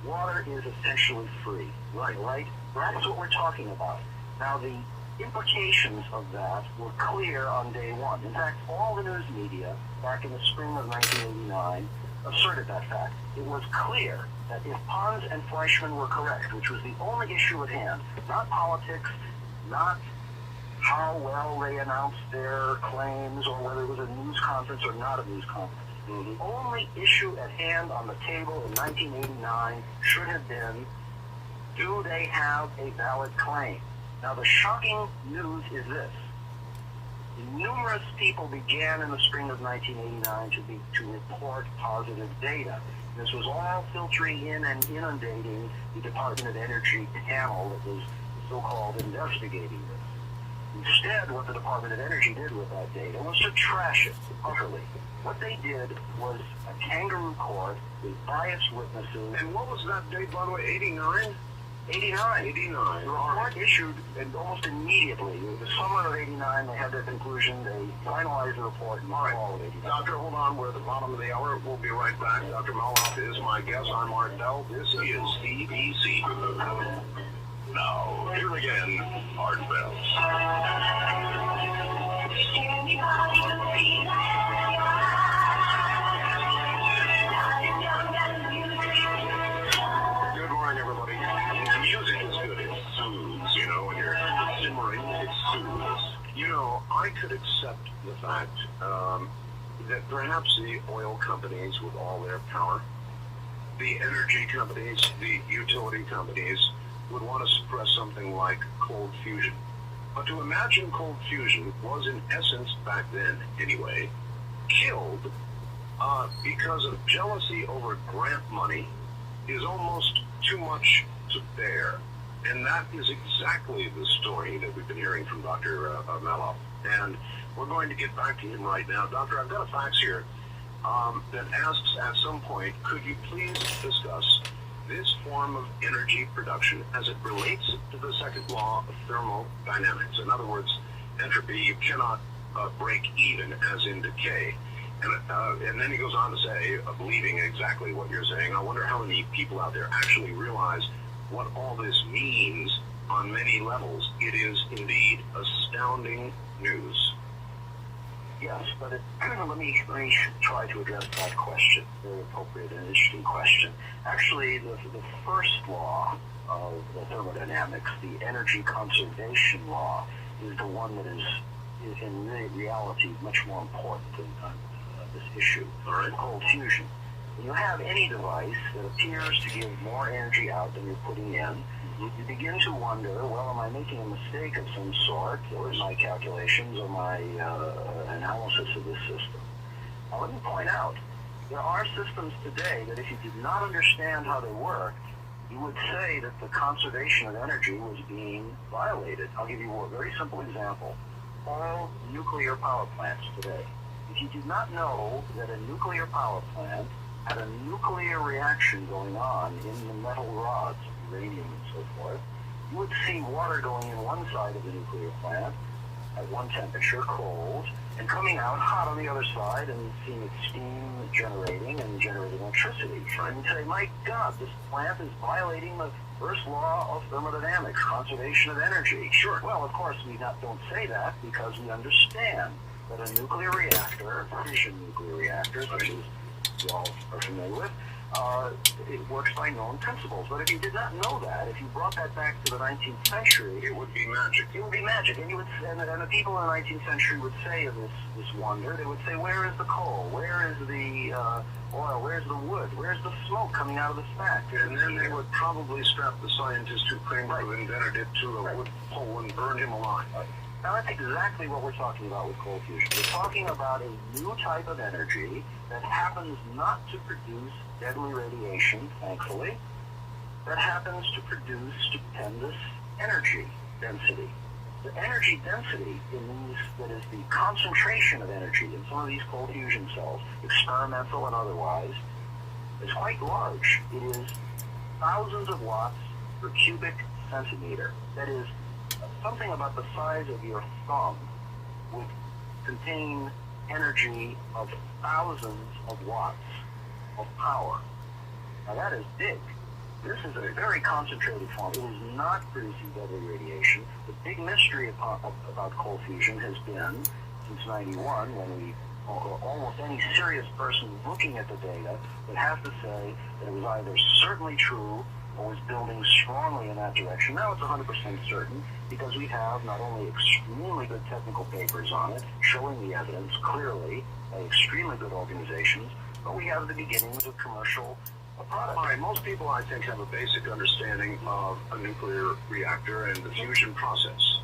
Water is essentially free, right? That's what we're talking about. Now, the implications of that were clear on day one. In fact, all the news media back in the spring of 1989 asserted that fact. It was clear that if Pons and Fleischmann were correct, which was the only issue at hand, not politics, not how well they announced their claims or whether it was a news conference or not a news conference. The only issue at hand on the table in 1989 should have been, do they have a valid claim? Now, the shocking news is this. Numerous people began in the spring of 1989 to report positive data. This was all filtering in and inundating the Department of Energy panel that was so-called investigating this. Instead, what the Department of Energy did with that data was to trash it utterly. What they did was a kangaroo court with biased witnesses. And what was that date, by the way, 89? 89. 89. The report issued and almost immediately. The summer of 89, they had their conclusion. They finalized the report in the fall of 89. Doctor, hold on. We're at the bottom of the hour. We'll be right back. Dr. Maloff is my guest. I'm Art Bell. This is CBC. Now, here again, Art Bell. Good morning, everybody. Music is good. It soothes, you know, when you're simmering, it soothes. You know, I could accept the fact that perhaps the oil companies, with all their power, the energy companies, the utility companies, would want to suppress something like cold fusion. But to imagine cold fusion was, in essence, back then anyway, killed because of jealousy over grant money is almost too much to bear. And that is exactly the story that we've been hearing from Dr. Maloff. And we're going to get back to him right now. Doctor, I've got a fax here that asks at some point, could you please discuss this form of energy production as it relates to the second law of thermodynamics? In other words, entropy, you cannot break even as in decay. And then he goes on to say, believing exactly what you're saying, I wonder how many people out there actually realize what all this means on many levels. It is indeed astounding news. Yes, but let me try to address that question. Very appropriate and interesting question. Actually, the first law of the thermodynamics, the energy conservation law, is the one that is in reality much more important than this issue. All right. Cold fusion. When you have any device that appears to give more energy out than you're putting in, you begin to wonder, well, am I making a mistake of some sort, or in my calculations or my analysis of this system? Now, let me point out, there are systems today that if you did not understand how they work, you would say that the conservation of energy was being violated. I'll give you a very simple example. All nuclear power plants today. If you did not know that a nuclear power plant had a nuclear reaction going on in the metal rods, uranium and so forth, you would see water going in one side of the nuclear plant at one temperature, cold, and coming out hot on the other side, and seeing its steam generating and generating electricity. And you say, my God, this plant is violating the first law of thermodynamics, conservation of energy. Sure. Well, of course, we don't say that because we understand that a nuclear reactor, a fission nuclear reactor, such as you all are familiar with, it works by known principles. But if you did not know that, if you brought that back to the 19th century, It would be magic. it would be magic. And you would, and the people in the 19th century would say of this wonder, they would say, where is the coal? Where is the oil? Where's the wood? Where's the smoke coming out of the stack? And then they would probably strap the scientist who claimed to have invented it to a wood pole and burn him alive. Now, that's exactly what we're talking about with cold fusion. We're talking about a new type of energy that happens not to produce deadly radiation, thankfully, that happens to produce stupendous energy density. The energy density in these, that is the concentration of energy in some of these cold fusion cells, experimental and otherwise, is quite large. It is thousands of watts per cubic centimeter. That is, something about the size of your thumb would contain energy of thousands of watts of power. Now that is big. This is a very concentrated form. It is not producing deadly radiation. The big mystery about cold fusion has been, since 91, when almost any serious person looking at the data would have to say that it was either certainly true or was building strongly in that direction. Now it's 100% certain because we have not only extremely good technical papers on it, showing the evidence clearly by extremely good organizations, but we have the beginnings of commercial products. All right, most people, I think, have a basic understanding of a nuclear reactor and the fusion process.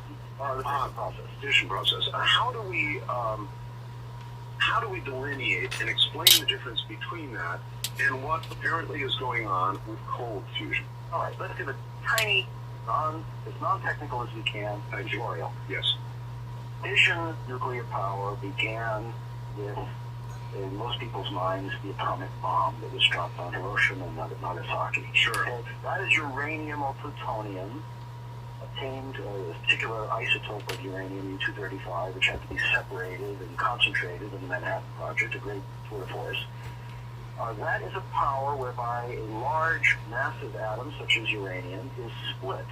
Fusion process. How do we delineate and explain the difference between that and what apparently is going on with cold fusion? All right, let's give a tiny, as non-technical as we can, tutorial. Yes. Fission nuclear power began with, in most people's minds, the atomic bomb that was dropped on Hiroshima and Nagasaki. Sure. And that is uranium or plutonium obtained, a particular isotope of uranium, U-235, which had to be separated and concentrated in the Manhattan Project, a great tour de force. That is a power whereby a large, massive atom, such as uranium, is split.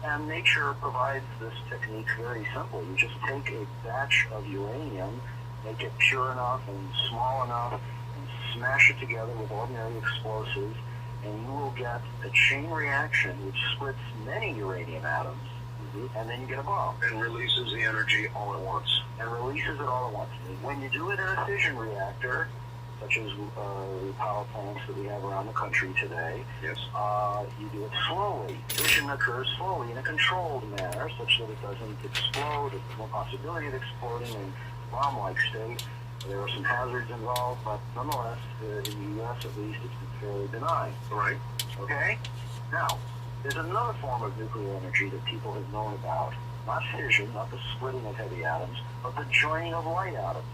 And nature provides this technique very simple. You just take a batch of uranium, make it pure enough and small enough, and smash it together with ordinary explosives, and you will get a chain reaction which splits many uranium atoms and then you get a bomb. And releases the energy all at once. And releases it all at once. When you do it in a fission reactor, such as the power plants that we have around the country today, yes, you do it slowly. Fission occurs slowly in a controlled manner, such that it doesn't explode. There's no possibility of exploding in bomb-like state. There are some hazards involved, but nonetheless, in the U.S. at least, it's been fairly benign. Right. Okay? Now, there's another form of nuclear energy that people have known about. Not fission, not the splitting of heavy atoms, but the joining of light atoms,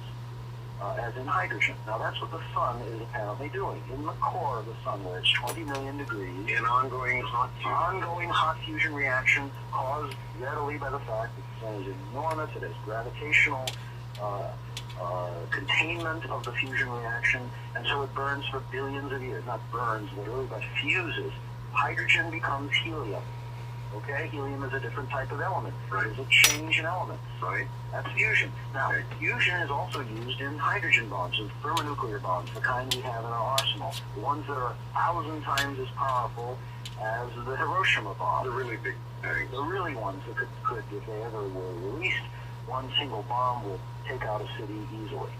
as in hydrogen. Now, that's what the sun is apparently doing. In the core of the sun, where it's 20 million degrees, An ongoing hot fusion reaction caused readily by the fact that the sun is enormous, it has gravitational containment of the fusion reaction, and so it burns for billions of years. Not burns literally, but fuses. Hydrogen becomes helium. Okay? Helium is a different type of element. Right. It's a change in elements. Right. That's fusion. Now, Okay. fusion is also used in hydrogen bonds, in thermonuclear bonds, the kind we have in our arsenal, the ones that are 1,000 times as powerful as the Hiroshima bomb. The really big things. The really ones that could, if they ever were released, one single bomb would take out a city easily.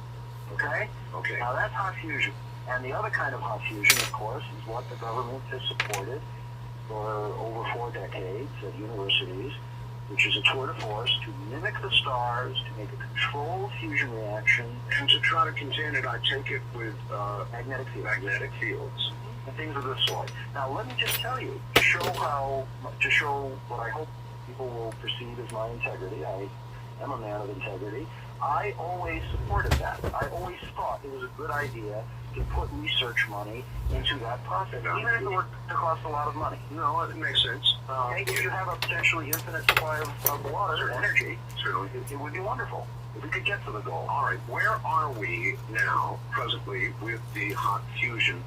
Okay? Okay. Now that's hot fusion. And the other kind of hot fusion, of course, is what the government has supported for over 4 decades at universities, which is a tour de force to mimic the stars, to make a controlled fusion reaction. And to try to contain it, I take it with Magnetic fields. magnetic fields. And things of this sort. Now, let me just tell you, to show what I hope people will perceive as my integrity. I am a man of integrity. I always supported that. I always thought it was a good idea to put research money into that process, even if it were to cost a lot of money. No, it makes sense. Okay, if you have a potentially infinite supply of water, energy, Certainly. it would be wonderful if we could get to the goal. All right, where are we now, presently, with the hot fusion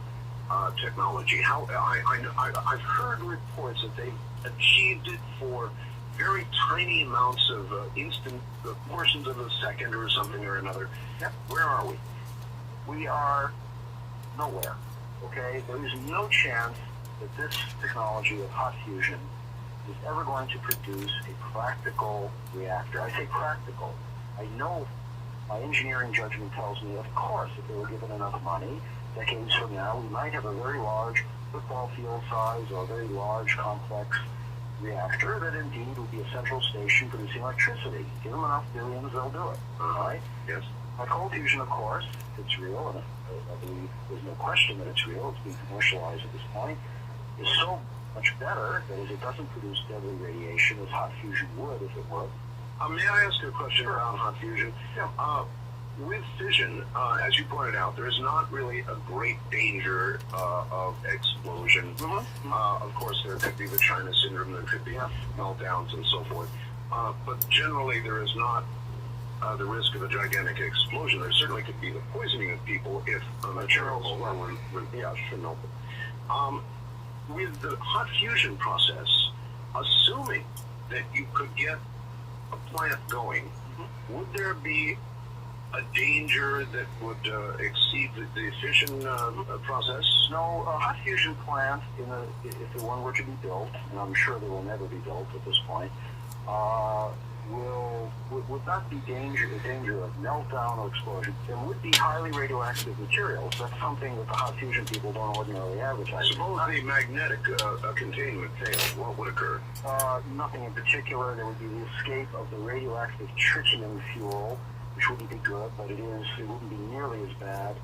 technology? I've heard reports that they've achieved it for very tiny amounts of instant portions of a second or something or another. Yep. Where are we? We are nowhere. Okay, there is no chance that this technology of hot fusion is ever going to produce a practical reactor. I say practical. I know my engineering judgment tells me, of course, if they were given enough money, decades from now, we might have a very large football field size or a very large complex reactor that indeed would be a central station producing electricity. Give them enough billions, they'll do it. All right? Yes. Cold fusion, of course, it's real, and I believe there's no question that it's real. It's being commercialized at this point. Is so much better that is, it doesn't produce deadly radiation as hot fusion would if it were. May I ask you a question about hot fusion? Yeah. With fission, as you pointed out, there is not really a great danger of explosion. Of course, there could be the China syndrome, there could be meltdowns and so forth. But generally, there is not the risk of a gigantic explosion. There certainly could be the poisoning of people if materials were melted. With the hot fusion process, assuming that you could get a plant going, would there be a danger that would exceed the fission process? No, a hot fusion plant, if the one were to be built, and I'm sure they will never be built at this point, would not be the danger of meltdown or explosion. There would be highly radioactive materials. That's something that the hot fusion people don't ordinarily advertise. Suppose the magnetic containment failed, what would occur? Nothing in particular. There would be the escape of the radioactive tritium fuel, which wouldn't be good, but it wouldn't be nearly as bad,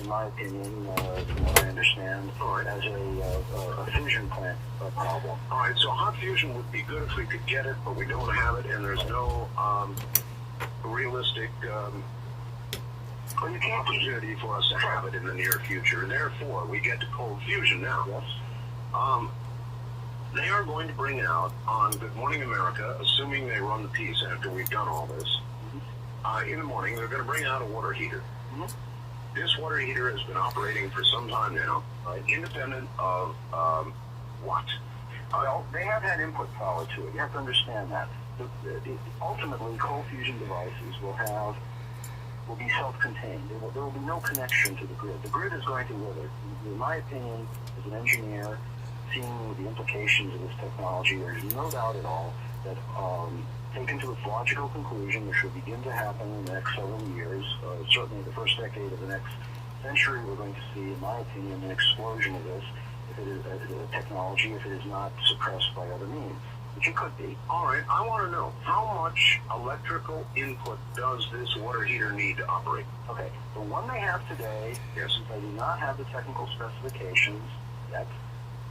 in my opinion, from what I understand, as a fusion plant problem. All right, so hot fusion would be good if we could get it, but we don't have it, and there's no realistic opportunity for us to have it in the near future, and therefore we get to cold fusion now. Yes. They are going to bring out on Good Morning America, assuming they run the piece after we've done all this, in the morning, they're going to bring out a water heater. This water heater has been operating for some time now, independent of what? Well, they have had input power to it. You have to understand that. Ultimately, cold fusion devices will be self-contained. There will be no connection to the grid. The grid is going to wither. In my opinion, as an engineer, seeing the implications of this technology, there's no doubt at all that, taken to its logical conclusion, which will begin to happen in the next several years, certainly the first decade of the next century, we're going to see, in my opinion, an explosion of this, if it is technology, if it is not suppressed by other means, which it could be. All right, I want to know, how much electrical input does this water heater need to operate? Okay, the one they have today, Yes. since I do not have the technical specifications yet,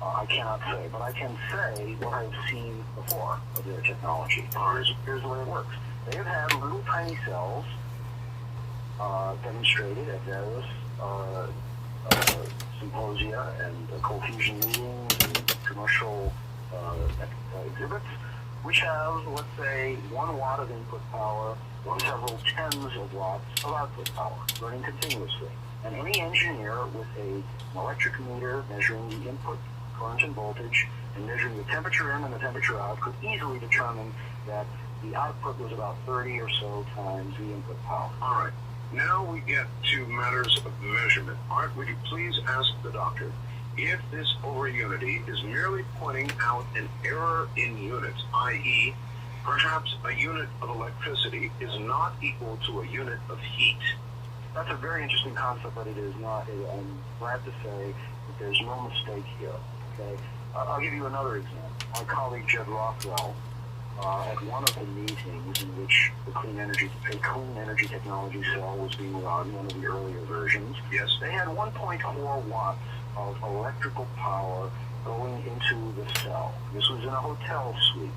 I cannot say, but I can say what I've seen before of their technology. Here's the way it works. They have had little tiny cells demonstrated at various symposia and cold fusion meetings and commercial exhibits, which have, let's say, 1 watt of input power or several tens of watts of output power running continuously. And any engineer with an electric meter measuring the input current and voltage and measuring the temperature in and the temperature out could easily determine that the output was about 30 or so times the input power. All right. Now we get to matters of measurement. Art, would you please ask the doctor if this over unity is merely pointing out an error in units, i.e., perhaps a unit of electricity is not equal to a unit of heat? That's a very interesting concept, but it is not. I'm glad to say that there's no mistake here. Okay, I'll give you another example. My colleague Jed Rockwell, at one of the meetings in which the clean energy technology cell was being run, one of the earlier versions, Yes. they had 1.4 watts of electrical power going into the cell. This was in a hotel suite.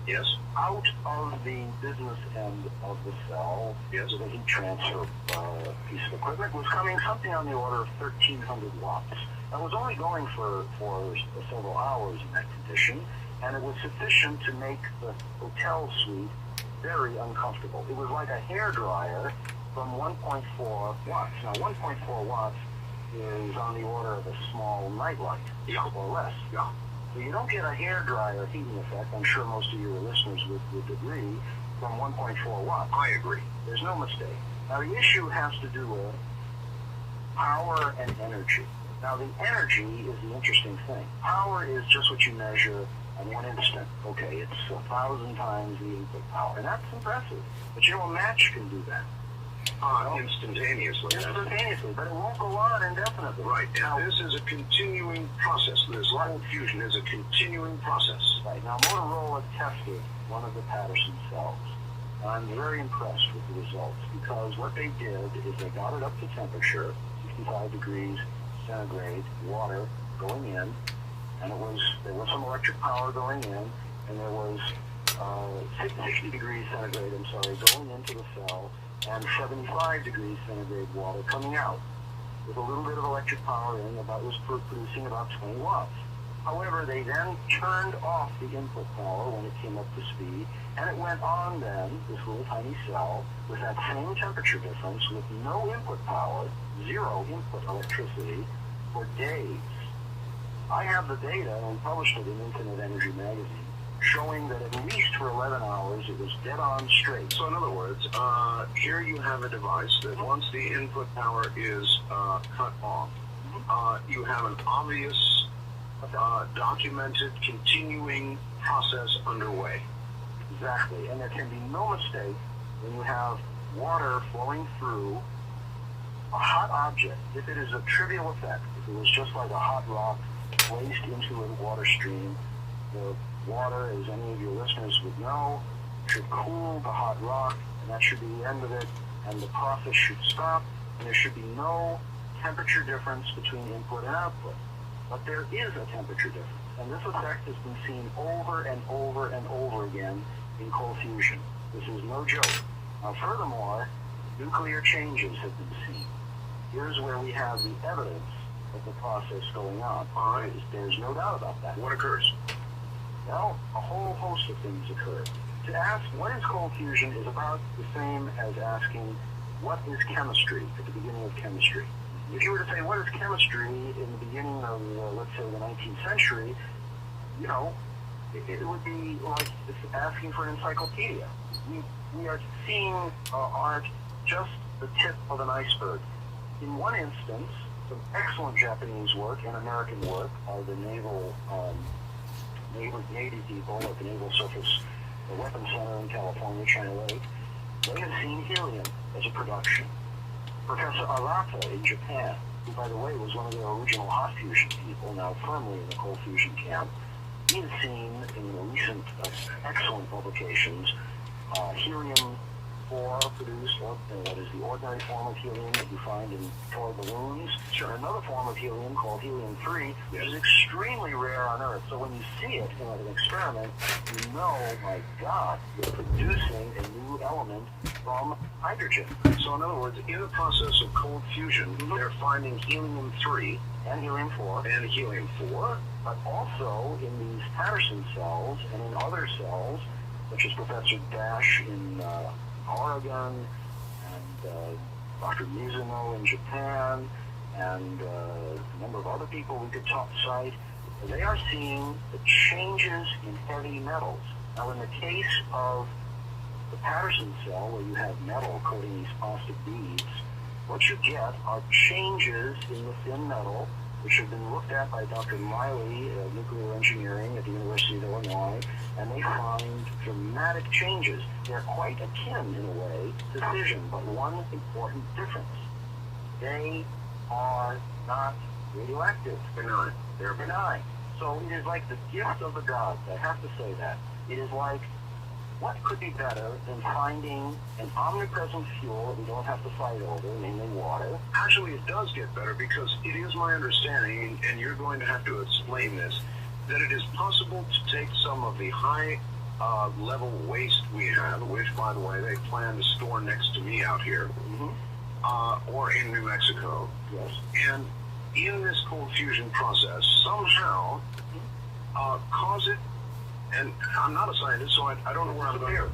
Yes. Out of the business end of the cell, Yes. the heat transfer piece of equipment was coming something on the order of 1,300 watts. That was only going for several hours in that condition, and it was sufficient to make the hotel suite very uncomfortable. It was like a hairdryer from 1.4 watts. Now, 1.4 watts is on the order of a small nightlight, or less. Yeah. So you don't get a hairdryer heating effect, I'm sure most of your listeners would agree, from 1.4 watts. I agree. There's no mistake. Now, the issue has to do with power and energy. Now, the energy is the interesting thing. Power is just what you measure in one instant. Okay, it's 1,000 times the input power, and that's impressive. But you know, a match can do that. Instantaneously. Instantaneously, but it won't go on indefinitely. Right, Now, and this is a continuing process. This cold fusion is a continuing process. right. Now, Motorola tested one of the Patterson cells. I'm very impressed with the results because what they did is they got it up to temperature, 65 degrees centigrade, water going in, and there was some electric power going in, and there was 60 degrees centigrade, going into the cell, and 75 degrees centigrade water coming out, with a little bit of electric power in, was producing about 20 watts. However, they then turned off the input power when it came up to speed, and it went on then, this little tiny cell, with that same temperature difference, with no input power, zero input electricity, for days. I have the data, and we published it in Infinite Energy magazine, showing that at least for 11 hours it was dead on straight. So in other words, here you have a device that once the input power is cut off, you have an obvious, documented, continuing process underway. Exactly, and there can be no mistake when you have water flowing through a hot object. If it is a trivial effect, if it was just like a hot rock placed into a water stream, the water, as any of your listeners would know, should cool the hot rock, and that should be the end of it, and the process should stop, and there should be no temperature difference between input and output. But there is a temperature difference, and this effect has been seen over and over and over again in cold fusion. This is no joke. Now, furthermore, nuclear changes have been seen. Here's where we have the evidence of the process going on. All right. There's no doubt about that. What occurs? Well, a whole host of things occur. To ask what is cold fusion is about the same as asking what is chemistry at the beginning of chemistry. If you were to say what is chemistry in the beginning of, let's say, the 19th century, you know, it would be like asking for an encyclopedia. We are seeing art just the tip of an iceberg. In one instance, some excellent Japanese work and American work by the Navy people at the Naval Surface the Weapons Center in California, China Lake, they have seen helium as a production. Professor Arata in Japan, who, by the way, was one of their original hot fusion people, now firmly in the cold fusion camp, he has seen in the recent excellent publications helium-4 produced, or that is the ordinary form of helium that you find in toy balloons. Sure. Another form of helium called helium-3, which is extremely rare on Earth. So when you see it in an experiment, you know, my God, you're producing a new element from hydrogen. So in other words, in the process of cold fusion, they're finding helium-3 And helium-4. and helium-4. But also in these Patterson cells and in other cells, such as Professor Dash in Oregon and Dr. Mizuno in Japan and a number of other people we could cite, they are seeing the changes in heavy metals. Now in the case of the Patterson cell, where you have metal coating these plastic beads, what you get are changes in the thin metal, which have been looked at by Dr. Miley of nuclear engineering at the University of Illinois, and they find dramatic changes. They're quite akin, in a way, to fission, but one important difference. They are not radioactive. Benign. They're benign. So it is like the gift of the gods. I have to say that. It is like, what could be better than finding an omnipresent fuel that we don't have to fight over, namely water? Actually, it does get better, because it is my understanding, and you're going to have to explain this, that it is possible to take some of the high level waste we have, which, by the way, they plan to store next to me out here, or in New Mexico. Yes. And in this cold fusion process, somehow cause it, and I'm not a scientist, so I don't know where I'm going to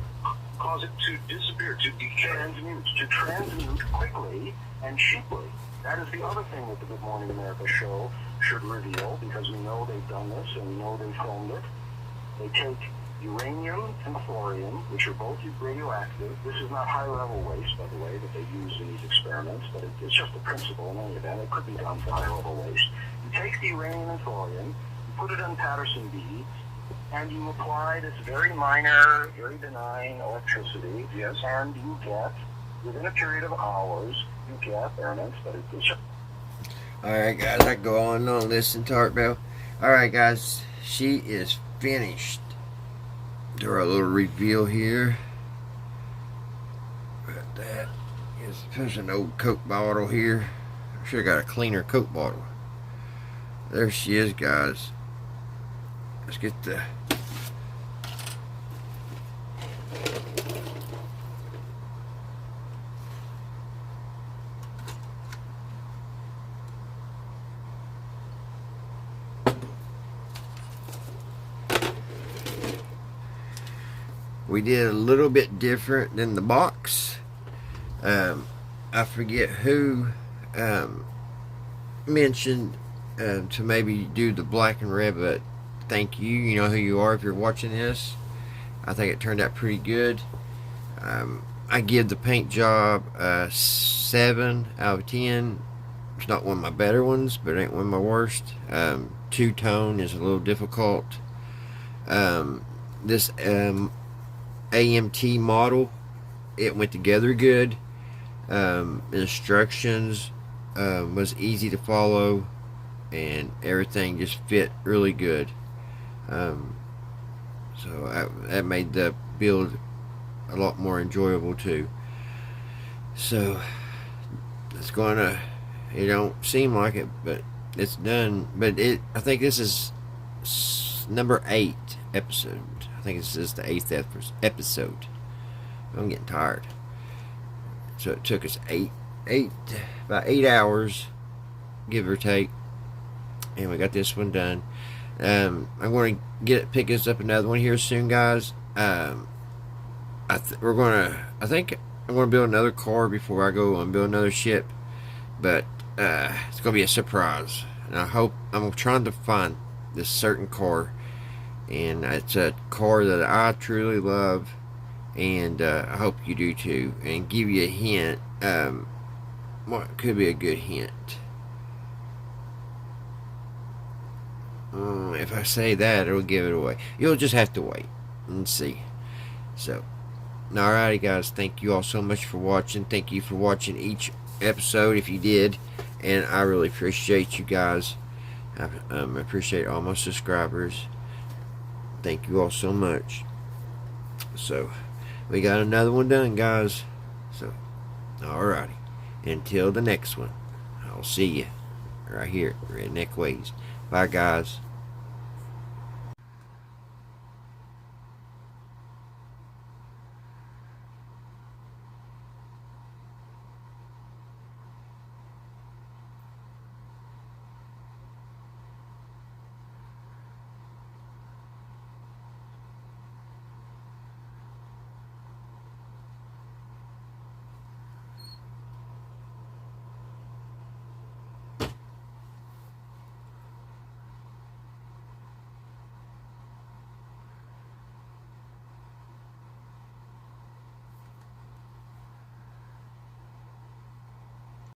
cause it to disappear, to decay. To transmute quickly and cheaply. That is the other thing that the Good Morning America show should reveal, because we know they've done this and we know they filmed it. They take uranium and thorium, which are both radioactive. This is not high-level waste, by the way, that they use in these experiments, but it's just a principle in any event. It could be done for high-level waste. You take the uranium and thorium, you put it on Patterson beads, and you apply this very minor, very benign electricity, Yes. and you get, within a period of hours, you get elements, but it's just... Alright guys, I go on and on listen to Art Bell. Alright guys, she is finished. Do our little reveal here. But that is, there's an old Coke bottle here. I should have got a cleaner Coke bottle. There she is, guys. Let's get the... We did a little bit different than the box. I forget who mentioned to maybe do the black and red, but thank you. You know who you are if you're watching this. I think it turned out pretty good. I give the paint job a 7 out of 10. It's not one of my better ones, but it ain't one of my worst. Two-tone is a little difficult. This AMT model, it went together good. Instructions was easy to follow, and everything just fit really good. So that made the build a lot more enjoyable too. So it's gonna, it don't seem like it, but it's done. But I think this is number 8 episode. I think this is the 8th episode. I'm getting tired. So it took us about 8 hours, give or take, and we got this one done. I'm going to pick us up another one here soon, guys. I think I'm going to build another car before I go and build another ship, but it's going to be a surprise. And I'm trying to find this certain car, and it's a car that I truly love, and I hope you do too. And give you a hint, what could be a good hint? If I say that, it'll give it away. You'll just have to wait and see. So, alrighty guys, thank you all so much for watching. Thank you for watching each episode if you did, and I really appreciate you guys. I appreciate all my subscribers. Thank you all so much. So, we got another one done, guys. So, alrighty. Until the next one, I'll see you right here at Redneck Ways. Bye, guys.